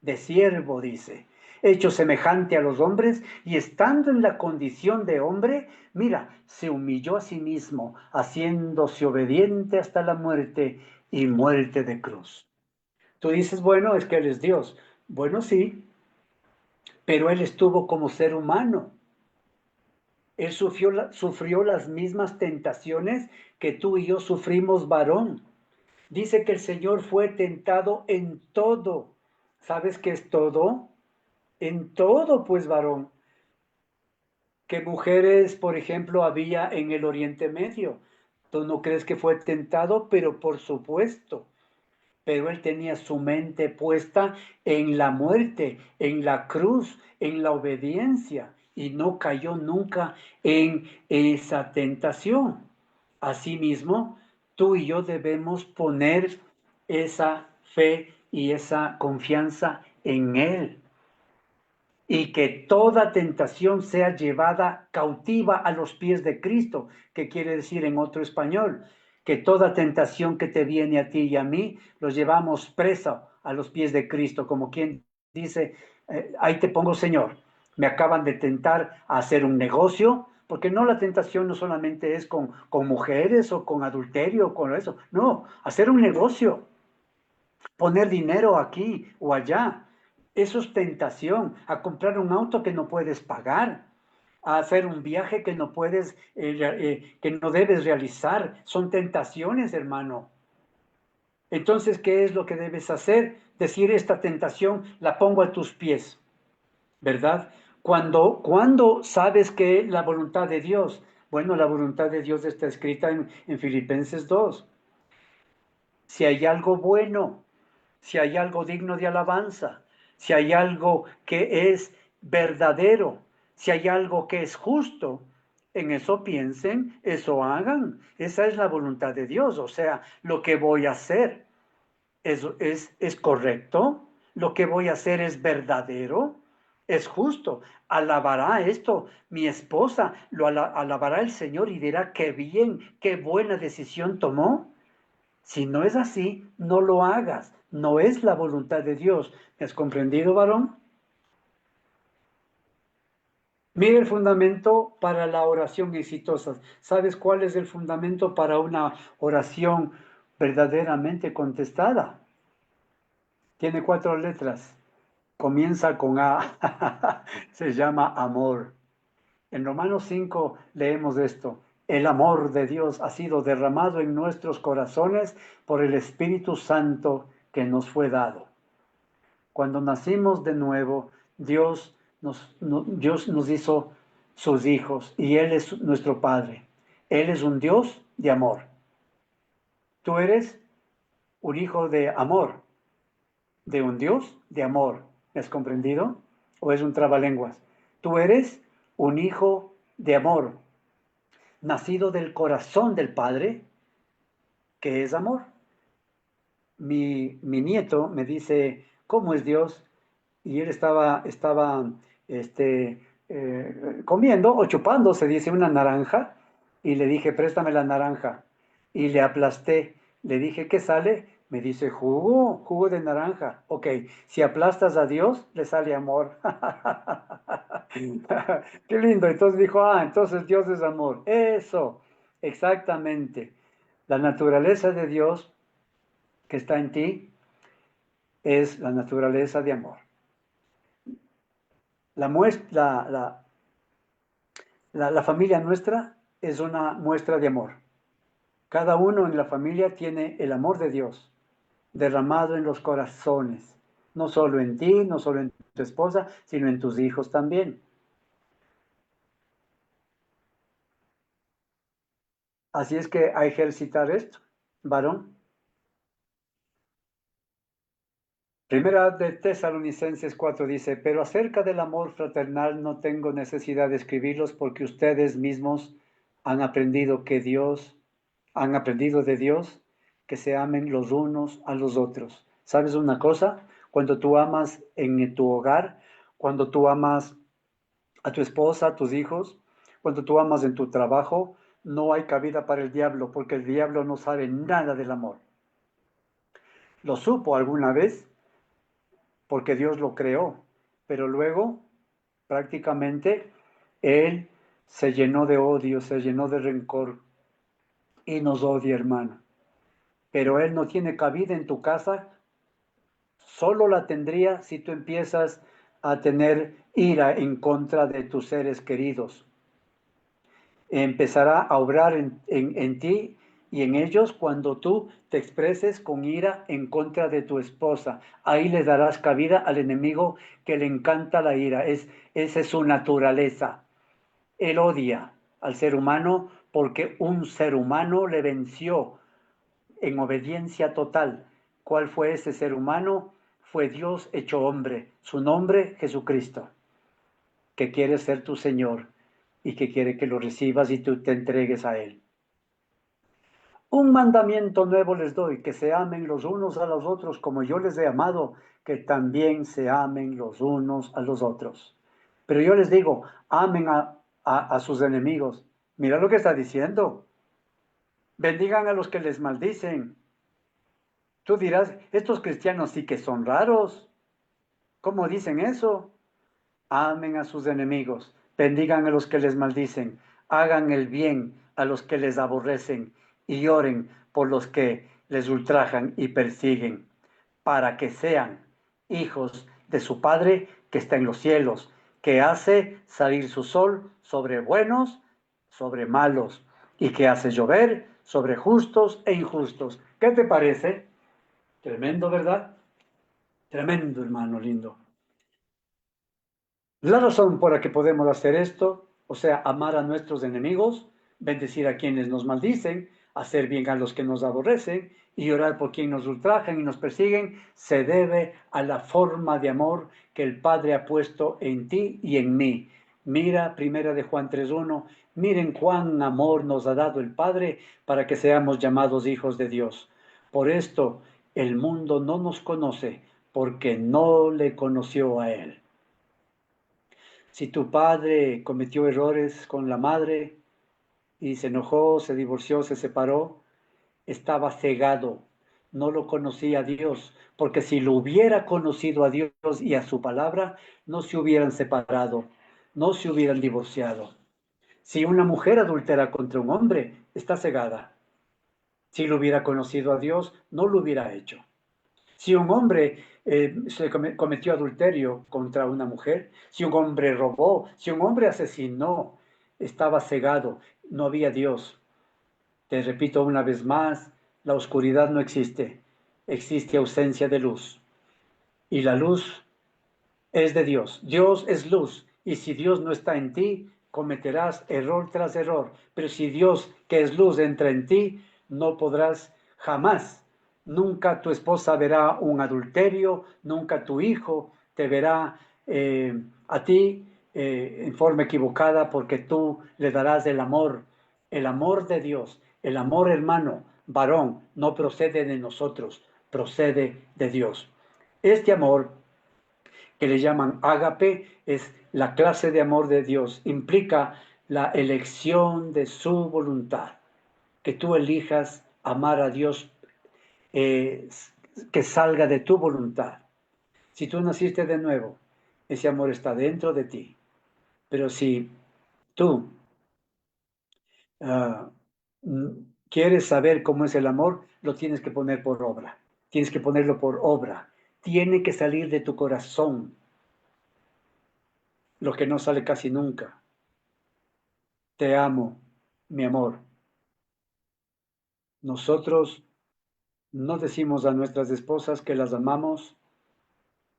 de siervo, dice, hecho semejante a los hombres, y estando en la condición de hombre, mira, se humilló a sí mismo, haciéndose obediente hasta la muerte y muerte de cruz. Tú dices, bueno, es que Él es Dios. Bueno, sí, pero Él estuvo como ser humano. Él sufrió las mismas tentaciones que tú y yo sufrimos, varón. Dice que el Señor fue tentado en todo. ¿Sabes qué es todo? En todo, pues, varón. ¿Qué mujeres, por ejemplo, había en el Oriente Medio? ¿Tú no crees que fue tentado? Pero por supuesto. Pero él tenía su mente puesta en la muerte, en la cruz, en la obediencia, y no cayó nunca en esa tentación. Asimismo, tú y yo debemos poner esa fe y esa confianza en Él, y que toda tentación sea llevada cautiva a los pies de Cristo, que quiere decir en otro español, que toda tentación que te viene a ti y a mí, los llevamos preso a los pies de Cristo, como quien dice, ahí te pongo, Señor, me acaban de tentar a hacer un negocio, porque no, la tentación no solamente es con mujeres o con adulterio o con eso, no, hacer un negocio, poner dinero aquí o allá. Eso es tentación, a comprar un auto que no puedes pagar, a hacer un viaje que no puedes, que no debes realizar. Son tentaciones, hermano. Entonces, ¿qué es lo que debes hacer? Decir, esta tentación la pongo a tus pies, ¿verdad? Cuando sabes que la voluntad de Dios, bueno, la voluntad de Dios está escrita en Filipenses 2. Si hay algo bueno, si hay algo digno de alabanza, si hay algo que es verdadero, si hay algo que es justo, en eso piensen, eso hagan. Esa es la voluntad de Dios. O sea, lo que voy a hacer es correcto, lo que voy a hacer es verdadero, es justo. Alabará esto mi esposa, lo alabará el Señor y dirá qué bien, qué buena decisión tomó. Si no es así, no lo hagas. No es la voluntad de Dios. ¿Me has comprendido, varón? Mira el fundamento para la oración exitosa. ¿Sabes cuál es el fundamento para una oración verdaderamente contestada? Tiene 4 letras. Comienza con A. Se llama amor. En Romanos 5 leemos esto. El amor de Dios ha sido derramado en nuestros corazones por el Espíritu Santo que nos fue dado. Cuando nacimos de nuevo, Dios nos hizo sus hijos y Él es nuestro Padre. Él es un Dios de amor. Tú eres un hijo de amor, de un Dios de amor. ¿Me has comprendido? ¿O es un trabalenguas? Tú eres un hijo de amor, nacido del corazón del Padre, que es amor. Mi nieto me dice, ¿cómo es Dios? Y él estaba comiendo o chupando, se dice, una naranja, y le dije, préstame la naranja. Y le aplasté. Le dije, ¿qué sale? Me dice, jugo de naranja. Ok, si aplastas a Dios, le sale amor. Qué lindo. Entonces dijo, entonces Dios es amor. Eso, exactamente. La naturaleza de Dios que está en ti es la naturaleza de amor. La familia nuestra es una muestra de amor. Cada uno en la familia tiene el amor de Dios derramado en los corazones, no solo en ti, no solo en tu esposa, sino en tus hijos también. Así es que a ejercitar esto, varón. Primera de Tesalonicenses 4 dice, pero acerca del amor fraternal no tengo necesidad de escribirlos porque ustedes mismos han aprendido de Dios que se amen los unos a los otros. ¿Sabes una cosa? Cuando tú amas en tu hogar, cuando tú amas a tu esposa, a tus hijos, cuando tú amas en tu trabajo, no hay cabida para el diablo porque el diablo no sabe nada del amor. Lo supo alguna vez, porque Dios lo creó, pero luego prácticamente Él se llenó de odio, se llenó de rencor y nos odia, hermano. Pero Él no tiene cabida en tu casa, solo la tendría si tú empiezas a tener ira en contra de tus seres queridos. empezará a obrar en ti y en ellos cuando tú te expreses con ira en contra de tu esposa. Ahí le darás cabida al enemigo que le encanta la ira. Esa es su naturaleza. Él odia al ser humano porque un ser humano le venció en obediencia total. ¿Cuál fue ese ser humano? Fue Dios hecho hombre. Su nombre, Jesucristo, que quiere ser tu Señor y que quiere que lo recibas y tú te entregues a Él. Un mandamiento nuevo les doy, que se amen los unos a los otros como yo les he amado, que también se amen los unos a los otros. Pero yo les digo, amen a sus enemigos. Mira lo que está diciendo. Bendigan a los que les maldicen. Tú dirás, estos cristianos sí que son raros. ¿Cómo dicen eso? Amen a sus enemigos, bendigan a los que les maldicen, hagan el bien a los que les aborrecen y oren por los que les ultrajan y persiguen, para que sean hijos de su Padre que está en los cielos, que hace salir su sol sobre buenos, sobre malos, y que hace llover sobre justos e injustos. ¿Qué te parece? Tremendo, ¿verdad? Tremendo, hermano lindo. La razón por la que podemos hacer esto, o sea, amar a nuestros enemigos, bendecir a quienes nos maldicen, hacer bien a los que nos aborrecen y orar por quienes nos ultrajan y nos persiguen, se debe a la forma de amor que el Padre ha puesto en ti y en mí. Mira, primera de Juan 3:1, miren cuán amor nos ha dado el Padre para que seamos llamados hijos de Dios. Por esto, el mundo no nos conoce porque no le conoció a Él. Si tu padre cometió errores con la madre y se enojó, se divorció, se separó, estaba cegado, no lo conocía a Dios, porque si lo hubiera conocido a Dios y a su palabra, no se hubieran separado, no se hubieran divorciado. Si una mujer adultera contra un hombre, está cegada. Si lo hubiera conocido a Dios, no lo hubiera hecho. Si un hombre cometió adulterio contra una mujer, si un hombre robó, si un hombre asesinó, estaba cegado, no había Dios. Te repito una vez más, la oscuridad no existe, existe ausencia de luz. Y la luz es de Dios. Dios es luz. Y si Dios no está en ti, cometerás error tras error. Pero si Dios, que es luz, entra en ti, no podrás jamás. Nunca tu esposa verá un adulterio, nunca tu hijo te verá a ti en forma equivocada porque tú le darás el amor de Dios, el amor hermano, varón, no procede de nosotros, procede de Dios. Este amor que le llaman ágape, es la clase de amor de Dios, implica la elección de su voluntad, que tú elijas amar a Dios eh, que salga de tu voluntad. Si tú naciste de nuevo, ese amor está dentro de ti, pero si tú uh, quieres saber cómo es el amor, lo tienes que poner por obra, tienes que ponerlo por obra, tiene que salir de tu corazón, lo que no sale casi nunca. Te amo, mi amor. Nosotros no decimos a nuestras esposas que las amamos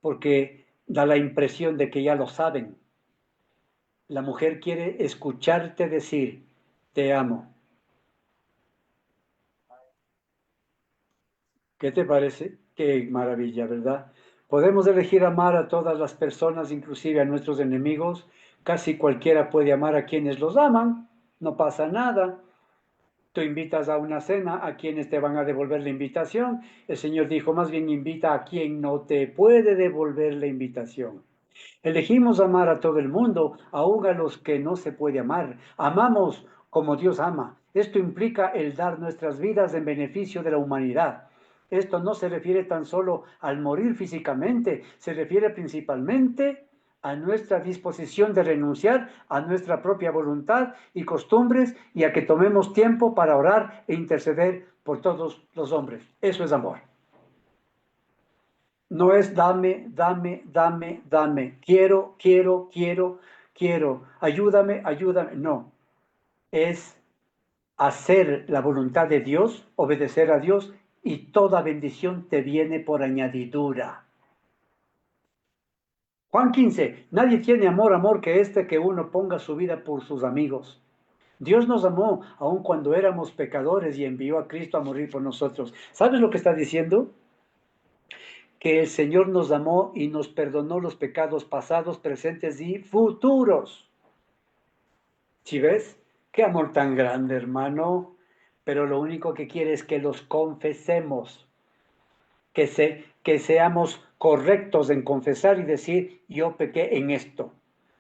porque da la impresión de que ya lo saben. La mujer quiere escucharte decir, te amo. ¿Qué te parece? Qué maravilla, ¿verdad? Podemos elegir amar a todas las personas, inclusive a nuestros enemigos. Casi cualquiera puede amar a quienes los aman. No pasa nada. Tú invitas a una cena a quienes te van a devolver la invitación. El Señor dijo, más bien invita a quien no te puede devolver la invitación. Elegimos amar a todo el mundo, aun a los que no se puede amar. Amamos como Dios ama. Esto implica el dar nuestras vidas en beneficio de la humanidad. Esto no se refiere tan solo al morir físicamente, se refiere principalmente a nuestra disposición de renunciar a nuestra propia voluntad y costumbres y a que tomemos tiempo para orar e interceder por todos los hombres. Eso es amor. No es dame, dame, dame, dame. Quiero, quiero, quiero, quiero. Ayúdame, ayúdame. No. es hacer la voluntad de Dios, obedecer a Dios, y toda bendición te viene por añadidura. Juan 15, nadie tiene amor que este, que uno ponga su vida por sus amigos. Dios nos amó aun cuando éramos pecadores y envió a Cristo a morir por nosotros. ¿Sabes lo que está diciendo? Que el Señor nos amó y nos perdonó los pecados pasados, presentes y futuros. ¿Sí ves? Qué amor tan grande, hermano. Pero lo único que quiere es que los confesemos, que seamos correctos en confesar y decir, yo pequé en esto,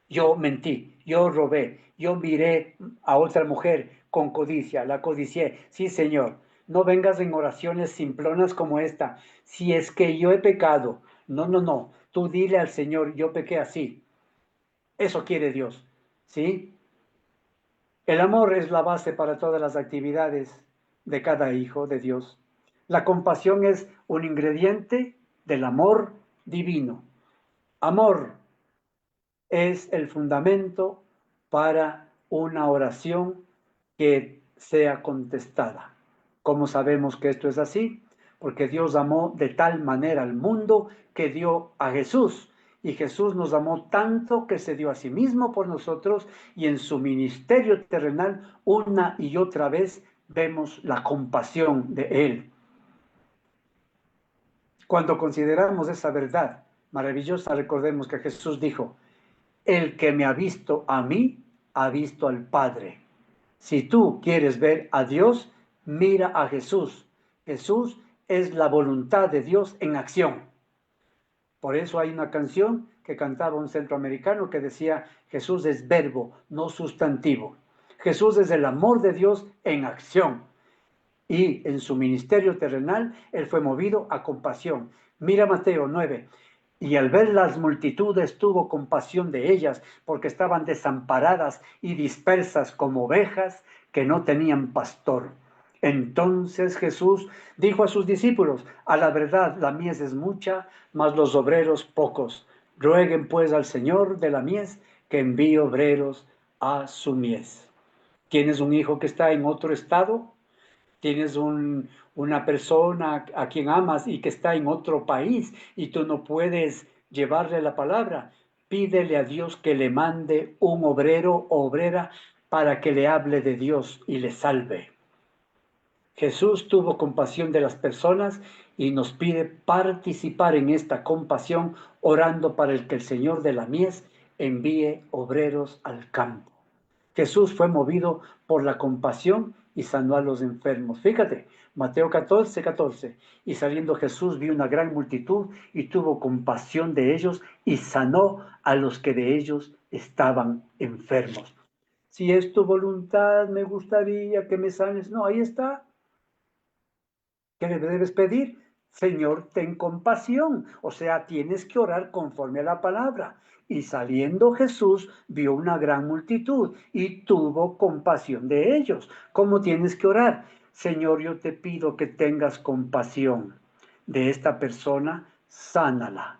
yo mentí, yo robé, yo miré a otra mujer con codicia, la codicié. Sí, Señor, no vengas en oraciones simplonas como esta. Si es que yo he pecado, no, tú dile al Señor, yo pequé así. Eso quiere Dios, ¿sí? El amor es la base para todas las actividades de cada hijo de Dios. La compasión es un ingrediente del amor divino. Amor es el fundamento para una oración que sea contestada. ¿Cómo sabemos que esto es así? Porque Dios amó de tal manera al mundo que dio a Jesús. Y Jesús nos amó tanto que se dio a sí mismo por nosotros, y en su ministerio terrenal una y otra vez vemos la compasión de Él. Cuando consideramos esa verdad maravillosa, recordemos que Jesús dijo, el que me ha visto a mí, ha visto al Padre. Si tú quieres ver a Dios, mira a Jesús. Jesús es la voluntad de Dios en acción. Por eso hay una canción que cantaba un centroamericano que decía, Jesús es verbo, no sustantivo. Jesús es el amor de Dios en acción. Y en su ministerio terrenal, él fue movido a compasión. Mira Mateo 9. Y al ver las multitudes tuvo compasión de ellas, porque estaban desamparadas y dispersas como ovejas que no tenían pastor. Entonces Jesús dijo a sus discípulos, a la verdad la mies es mucha, mas los obreros pocos. Rueguen pues al Señor de la mies que envíe obreros a su mies. ¿Tienes un hijo que está en otro estado? ¿Tienes una persona a quien amas y que está en otro país y tú no puedes llevarle la palabra? Pídele a Dios que le mande un obrero o obrera para que le hable de Dios y le salve. Jesús tuvo compasión de las personas y nos pide participar en esta compasión orando para el que el Señor de la mies envíe obreros al campo. Jesús fue movido por la compasión y sanó a los enfermos. Fíjate, Mateo 14, 14. Y saliendo Jesús vio una gran multitud y tuvo compasión de ellos y sanó a los que de ellos estaban enfermos. Si es tu voluntad, me gustaría que me sanes. No, ahí está. ¿Qué le debes pedir? Señor, ten compasión. O sea, tienes que orar conforme a la palabra. Y saliendo Jesús vio una gran multitud y tuvo compasión de ellos. ¿Cómo tienes que orar? Señor, yo te pido que tengas compasión de esta persona, sánala.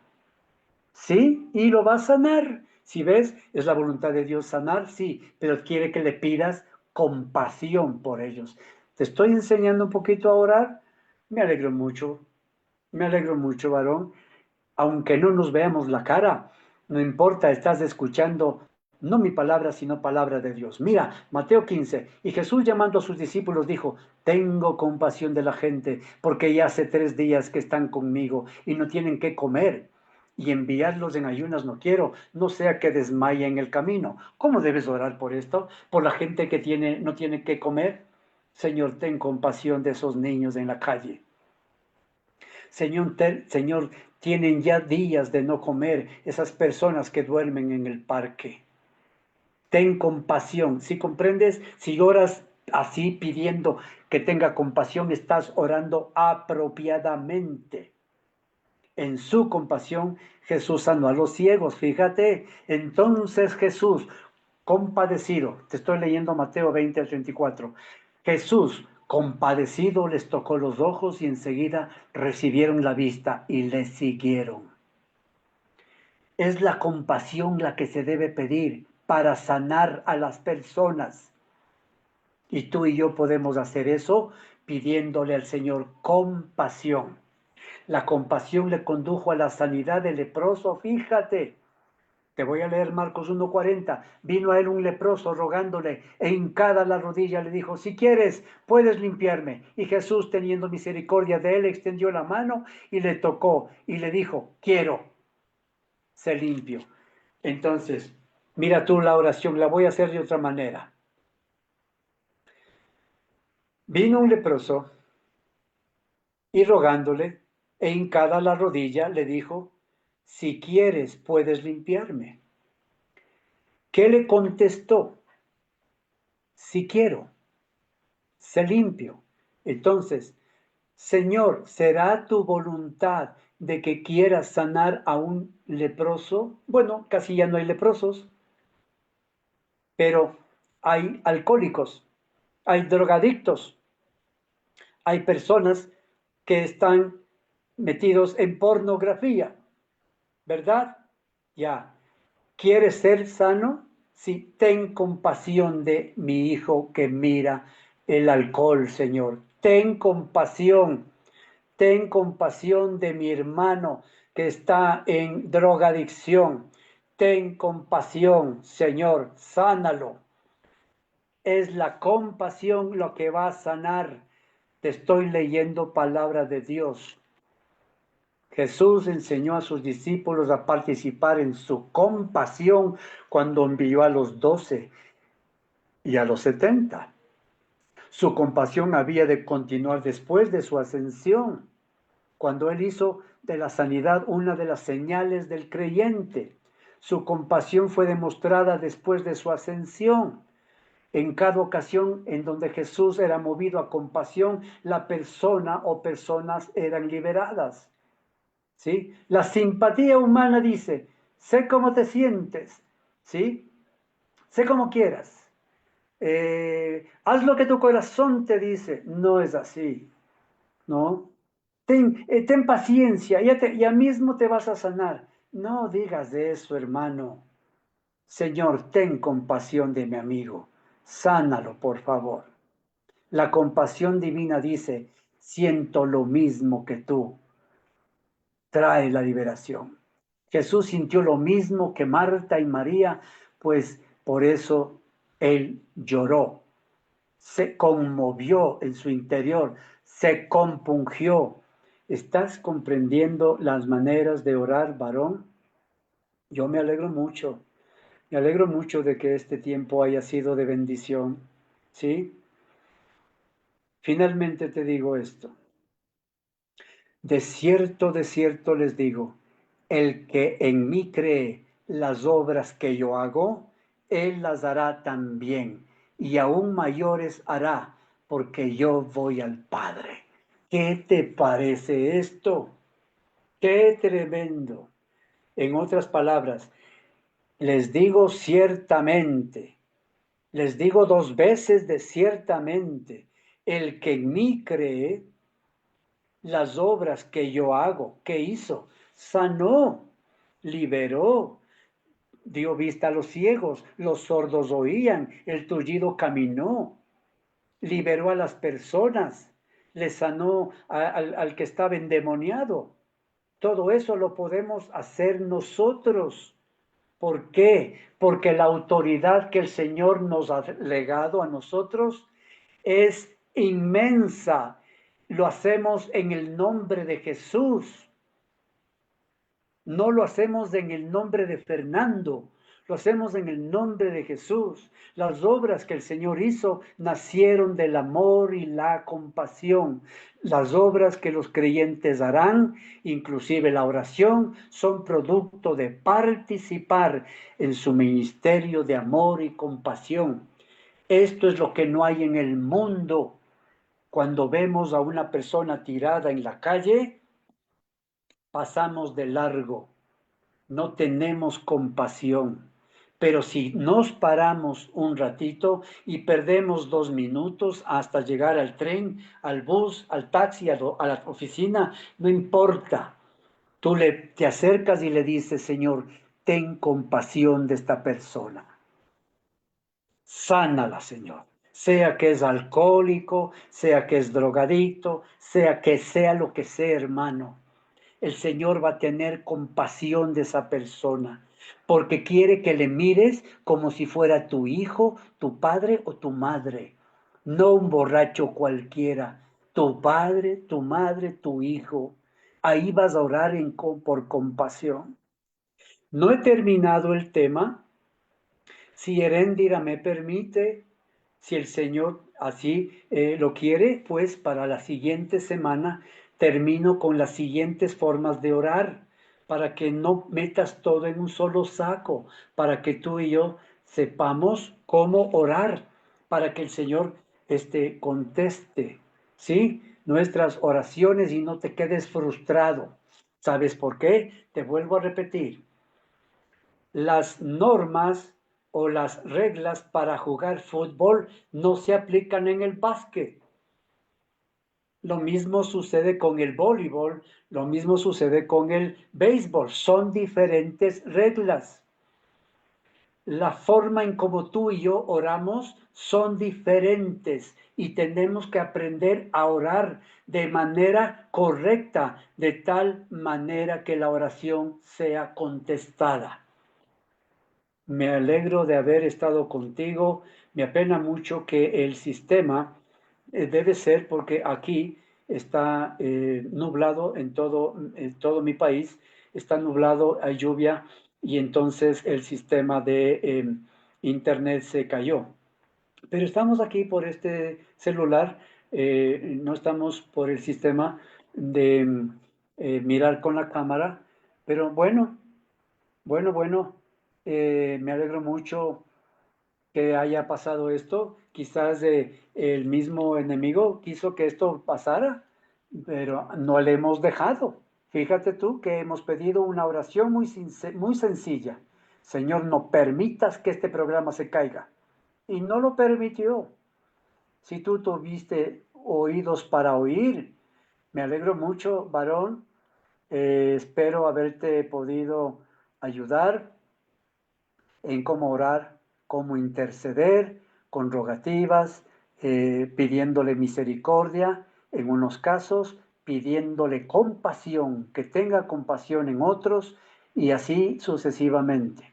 ¿Sí? Y lo va a sanar. Si ves, es la voluntad de Dios sanar, sí, pero quiere que le pidas compasión por ellos. Te estoy enseñando un poquito a orar. Me alegro mucho, varón. Aunque no nos veamos la cara, no importa, estás escuchando no mi palabra, sino palabra de Dios. Mira, Mateo 15, y Jesús llamando a sus discípulos dijo, tengo compasión de la gente, porque ya hace 3 días que están conmigo y no tienen qué comer. Y enviarlos en ayunas no quiero, no sea que desmaye en el camino. ¿Cómo debes orar por esto? ¿Por la gente que no tiene qué comer? Señor, ten compasión de esos niños en la calle. Señor, tienen ya días de no comer esas personas que duermen en el parque. Ten compasión. Si comprendes, si oras así pidiendo que tenga compasión, estás orando apropiadamente. En su compasión, Jesús sanó a los ciegos. Fíjate, entonces Jesús, compadecido, te estoy leyendo Mateo 20 al 34. Jesús, compadecido, les tocó los ojos y enseguida recibieron la vista y le siguieron. Es la compasión la que se debe pedir para sanar a las personas. Y tú y yo podemos hacer eso pidiéndole al Señor compasión. La compasión le condujo a la sanidad del leproso. Fíjate, te voy a leer Marcos 1:40. Vino a él un leproso rogándole, e hincada la rodilla le dijo: si quieres, puedes limpiarme. Y Jesús, teniendo misericordia de él, extendió la mano y le tocó y le dijo: quiero, sé limpio. Entonces, mira tú la oración, la voy a hacer de otra manera. Vino un leproso y rogándole, e hincada la rodilla, le dijo: si quieres, puedes limpiarme. ¿Qué le contestó? Si quiero, sé limpio. Entonces, Señor, ¿será tu voluntad de que quieras sanar a un leproso? Bueno, casi ya no hay leprosos, pero hay alcohólicos, hay drogadictos, hay personas que están metidos en pornografía, ¿verdad? Ya. ¿Quieres ser sano? Sí, ten compasión de mi hijo que mira el alcohol, Señor. Ten compasión de mi hermano que está en drogadicción. Ten compasión, Señor, sánalo. Es la compasión lo que va a sanar. Te estoy leyendo palabra de Dios. Jesús enseñó a sus discípulos a participar en su compasión cuando envió a los 12 y a los 70. Su compasión había de continuar después de su ascensión, cuando él hizo de la sanidad una de las señales del creyente. Su compasión fue demostrada después de su ascensión. En cada ocasión en donde Jesús era movido a compasión, la persona o personas eran liberadas. ¿Sí? La simpatía humana dice: sé cómo te sientes, ¿sí? Sé cómo quieras. Haz lo que tu corazón te dice. No es así, ¿no? Ten paciencia, ya mismo te vas a sanar. No digas de eso, hermano. Señor, ten compasión de mi amigo. Sánalo, por favor. La compasión divina dice: siento lo mismo que tú. Trae la liberación. Jesús sintió lo mismo que Marta y María, pues por eso él lloró, se conmovió en su interior, se compungió. ¿Estás comprendiendo las maneras de orar, varón? Yo me alegro mucho de que este tiempo haya sido de bendición, ¿sí? Finalmente te digo esto: de cierto les digo, el que en mí cree, las obras que yo hago, él las hará también, y aún mayores hará, porque yo voy al Padre. ¿Qué te parece esto? ¡Qué tremendo! En otras palabras, les digo ciertamente, les digo 2 veces de ciertamente, el que en mí cree, las obras que yo hago, ¿qué hizo? Sanó, liberó, dio vista a los ciegos, los sordos oían, el tullido caminó, liberó a las personas, le sanó al que estaba endemoniado. Todo eso lo podemos hacer nosotros. ¿Por qué? Porque la autoridad que el Señor nos ha legado a nosotros es inmensa. Lo hacemos en el nombre de Jesús. No lo hacemos en el nombre de Fernando, lo hacemos en el nombre de Jesús. Las obras que el Señor hizo nacieron del amor y la compasión. Las obras que los creyentes harán, inclusive la oración, son producto de participar en su ministerio de amor y compasión. Esto es lo que no hay en el mundo. Cuando vemos a una persona tirada en la calle, pasamos de largo, no tenemos compasión. Pero si nos paramos un ratito y perdemos 2 minutos hasta llegar al tren, al bus, al taxi, a la oficina, no importa. Tú te acercas y le dices: Señor, ten compasión de esta persona. Sánala, Señor. sea que es alcohólico, sea que es drogadicto, sea lo que sea, hermano. El Señor va a tener compasión de esa persona, porque quiere que le mires como si fuera tu hijo, tu padre o tu madre, no un borracho cualquiera, tu padre, tu madre, tu hijo. Ahí vas a orar por compasión. No he terminado el tema. Si Heréndira me permite, si el Señor así lo quiere, pues para la siguiente semana termino con las siguientes formas de orar, para que no metas todo en un solo saco, para que tú y yo sepamos cómo orar, para que el Señor conteste, ¿sí? Nuestras oraciones y no te quedes frustrado. ¿Sabes por qué? Te vuelvo a repetir. Las normas o las reglas para jugar fútbol no se aplican en el básquet. Lo mismo sucede con el voleibol, lo mismo sucede con el béisbol. Son diferentes reglas. La forma en como tú y yo oramos son diferentes y tenemos que aprender a orar de manera correcta, de tal manera que la oración sea contestada. Me alegro de haber estado contigo. Me apena mucho que el sistema debe ser porque aquí está nublado en todo mi país, está nublado, hay lluvia y entonces el sistema de internet se cayó. Pero estamos aquí por este celular, no estamos por el sistema de mirar con la cámara, pero bueno, me alegro mucho que haya pasado esto. Quizás el mismo enemigo quiso que esto pasara, pero no le hemos dejado. Fíjate tú que hemos pedido una oración muy sencilla. Señor, no permitas que este programa se caiga. Y no lo permitió. Si tú tuviste oídos para oír, me alegro mucho, varón. Espero haberte podido ayudar en cómo orar, cómo interceder, con rogativas, pidiéndole misericordia en unos casos, pidiéndole compasión, que tenga compasión en otros y así sucesivamente.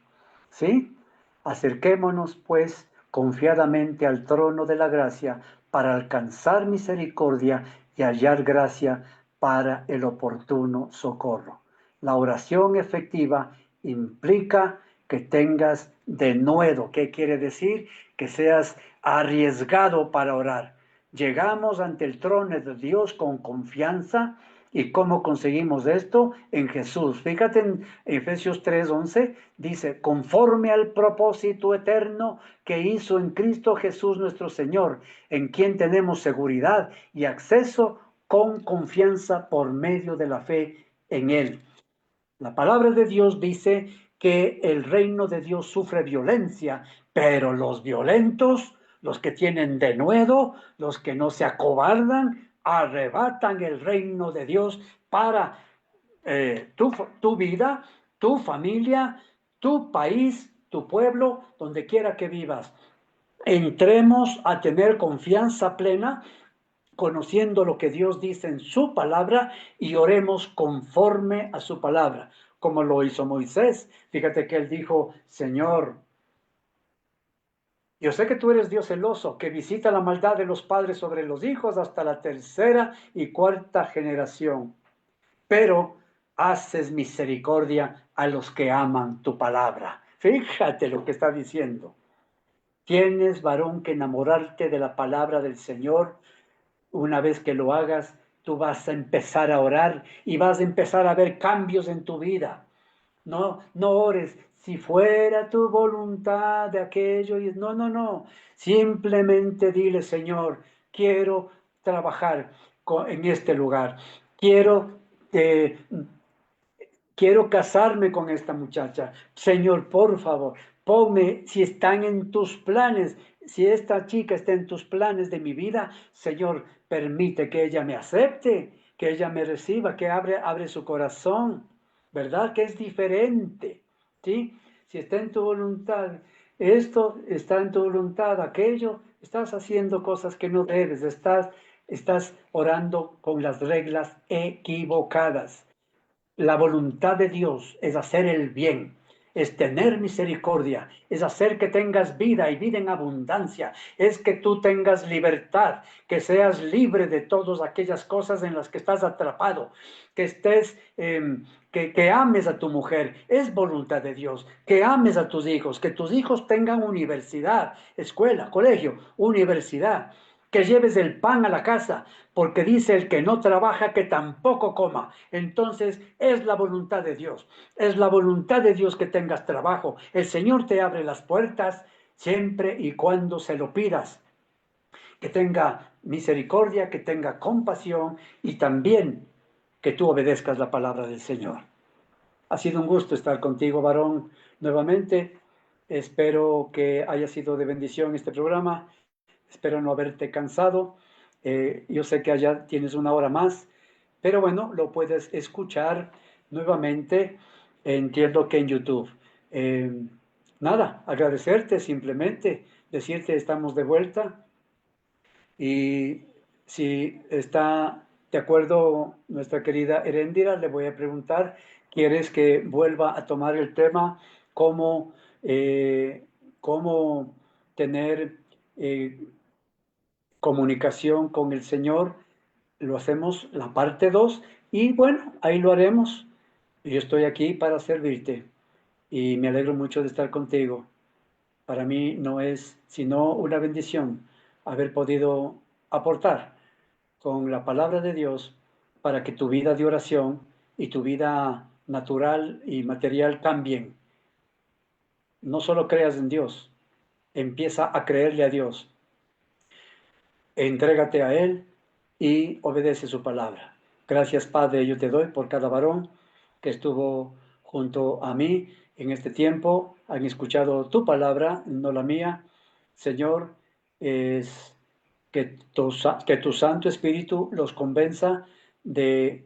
¿Sí? Acerquémonos pues confiadamente al trono de la gracia para alcanzar misericordia y hallar gracia para el oportuno socorro. La oración efectiva implica que tengas denuedo. ¿Qué quiere decir? Que seas arriesgado para orar. Llegamos ante el trono de Dios con confianza. ¿Y cómo conseguimos esto? En Jesús. Fíjate en Efesios 3:11, dice, conforme al propósito eterno que hizo en Cristo Jesús nuestro Señor, en quien tenemos seguridad y acceso con confianza por medio de la fe en Él. La palabra de Dios dice que el reino de Dios sufre violencia, pero los violentos, los que tienen denuedo, los que no se acobardan, arrebatan el reino de Dios para tu vida, tu familia, tu país, tu pueblo, donde quiera que vivas. Entremos a tener confianza plena conociendo lo que Dios dice en su palabra y oremos conforme a su palabra, como lo hizo Moisés. Fíjate que él dijo, Señor, yo sé que tú eres Dios celoso, que visita la maldad de los padres sobre los hijos hasta la tercera y cuarta generación, pero haces misericordia a los que aman tu palabra. Fíjate lo que está diciendo. Tienes, varón, que enamorarte de la palabra del Señor. Una vez que lo hagas, tú vas a empezar a orar y vas a empezar a ver cambios en tu vida. No ores, si fuera tu voluntad de aquello. No. Simplemente dile, Señor, quiero trabajar en este lugar. Eh, Quiero casarme con esta muchacha. Señor, por favor, ponme, si están en tus planes, si esta chica está en tus planes de mi vida, Señor, permite que ella me acepte, que ella me reciba, que abre su corazón, ¿verdad? Que es diferente, ¿sí? Si está en tu voluntad, esto está en tu voluntad, aquello, estás haciendo cosas que no debes, estás orando con las reglas equivocadas. La voluntad de Dios es hacer el bien, es tener misericordia, es hacer que tengas vida y vida en abundancia, es que tú tengas libertad, que seas libre de todas aquellas cosas en las que estás atrapado, que estés, que ames a tu mujer, es voluntad de Dios, que ames a tus hijos, que tus hijos tengan universidad, escuela, colegio, universidad, que lleves el pan a la casa, porque dice el que no trabaja que tampoco coma. Entonces es la voluntad de Dios, es la voluntad de Dios que tengas trabajo. El Señor te abre las puertas siempre y cuando se lo pidas. Que tenga misericordia, que tenga compasión y también que tú obedezcas la palabra del Señor. Ha sido un gusto estar contigo, varón, nuevamente. Espero que haya sido de bendición este programa. Espero no haberte cansado. Yo sé que allá tienes una hora más, pero bueno, lo puedes escuchar nuevamente. Entiendo que en YouTube. Eh, Nada, agradecerte simplemente, decirte estamos de vuelta y si está de acuerdo nuestra querida Heréndira, le voy a preguntar, ¿quieres que vuelva a tomar el tema cómo, cómo tener comunicación con el Señor? Lo hacemos la parte 2 y bueno, ahí lo haremos. Yo estoy aquí para servirte y me alegro mucho de estar contigo. Para mí no es sino una bendición haber podido aportar con la palabra de Dios para que tu vida de oración y tu vida natural y material cambien. No solo creas en Dios, empieza a creerle a Dios, entrégate a Él y obedece su palabra. Gracias, Padre, yo te doy por cada varón que estuvo junto a mí en este tiempo. Han escuchado tu palabra, no la mía. Señor, es que tu Santo Espíritu los convenza de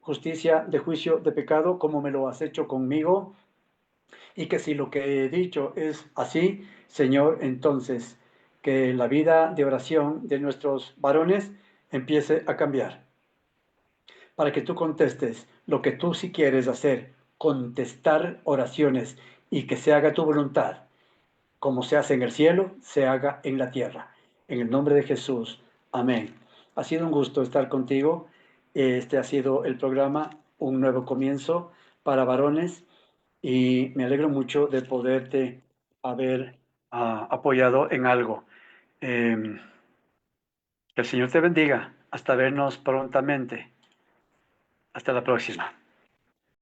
justicia, de juicio, de pecado, como me lo has hecho conmigo. Y que si lo que he dicho es así, Señor, entonces que la vida de oración de nuestros varones empiece a cambiar, para que tú contestes lo que tú sí quieres hacer, contestar oraciones y que se haga tu voluntad, como se hace en el cielo, se haga en la tierra. En el nombre de Jesús, amén. Ha sido un gusto estar contigo. Este ha sido el programa Un Nuevo Comienzo para varones y me alegro mucho de poderte haber apoyado en algo. Que el Señor te bendiga. Hasta vernos prontamente. Hasta la próxima.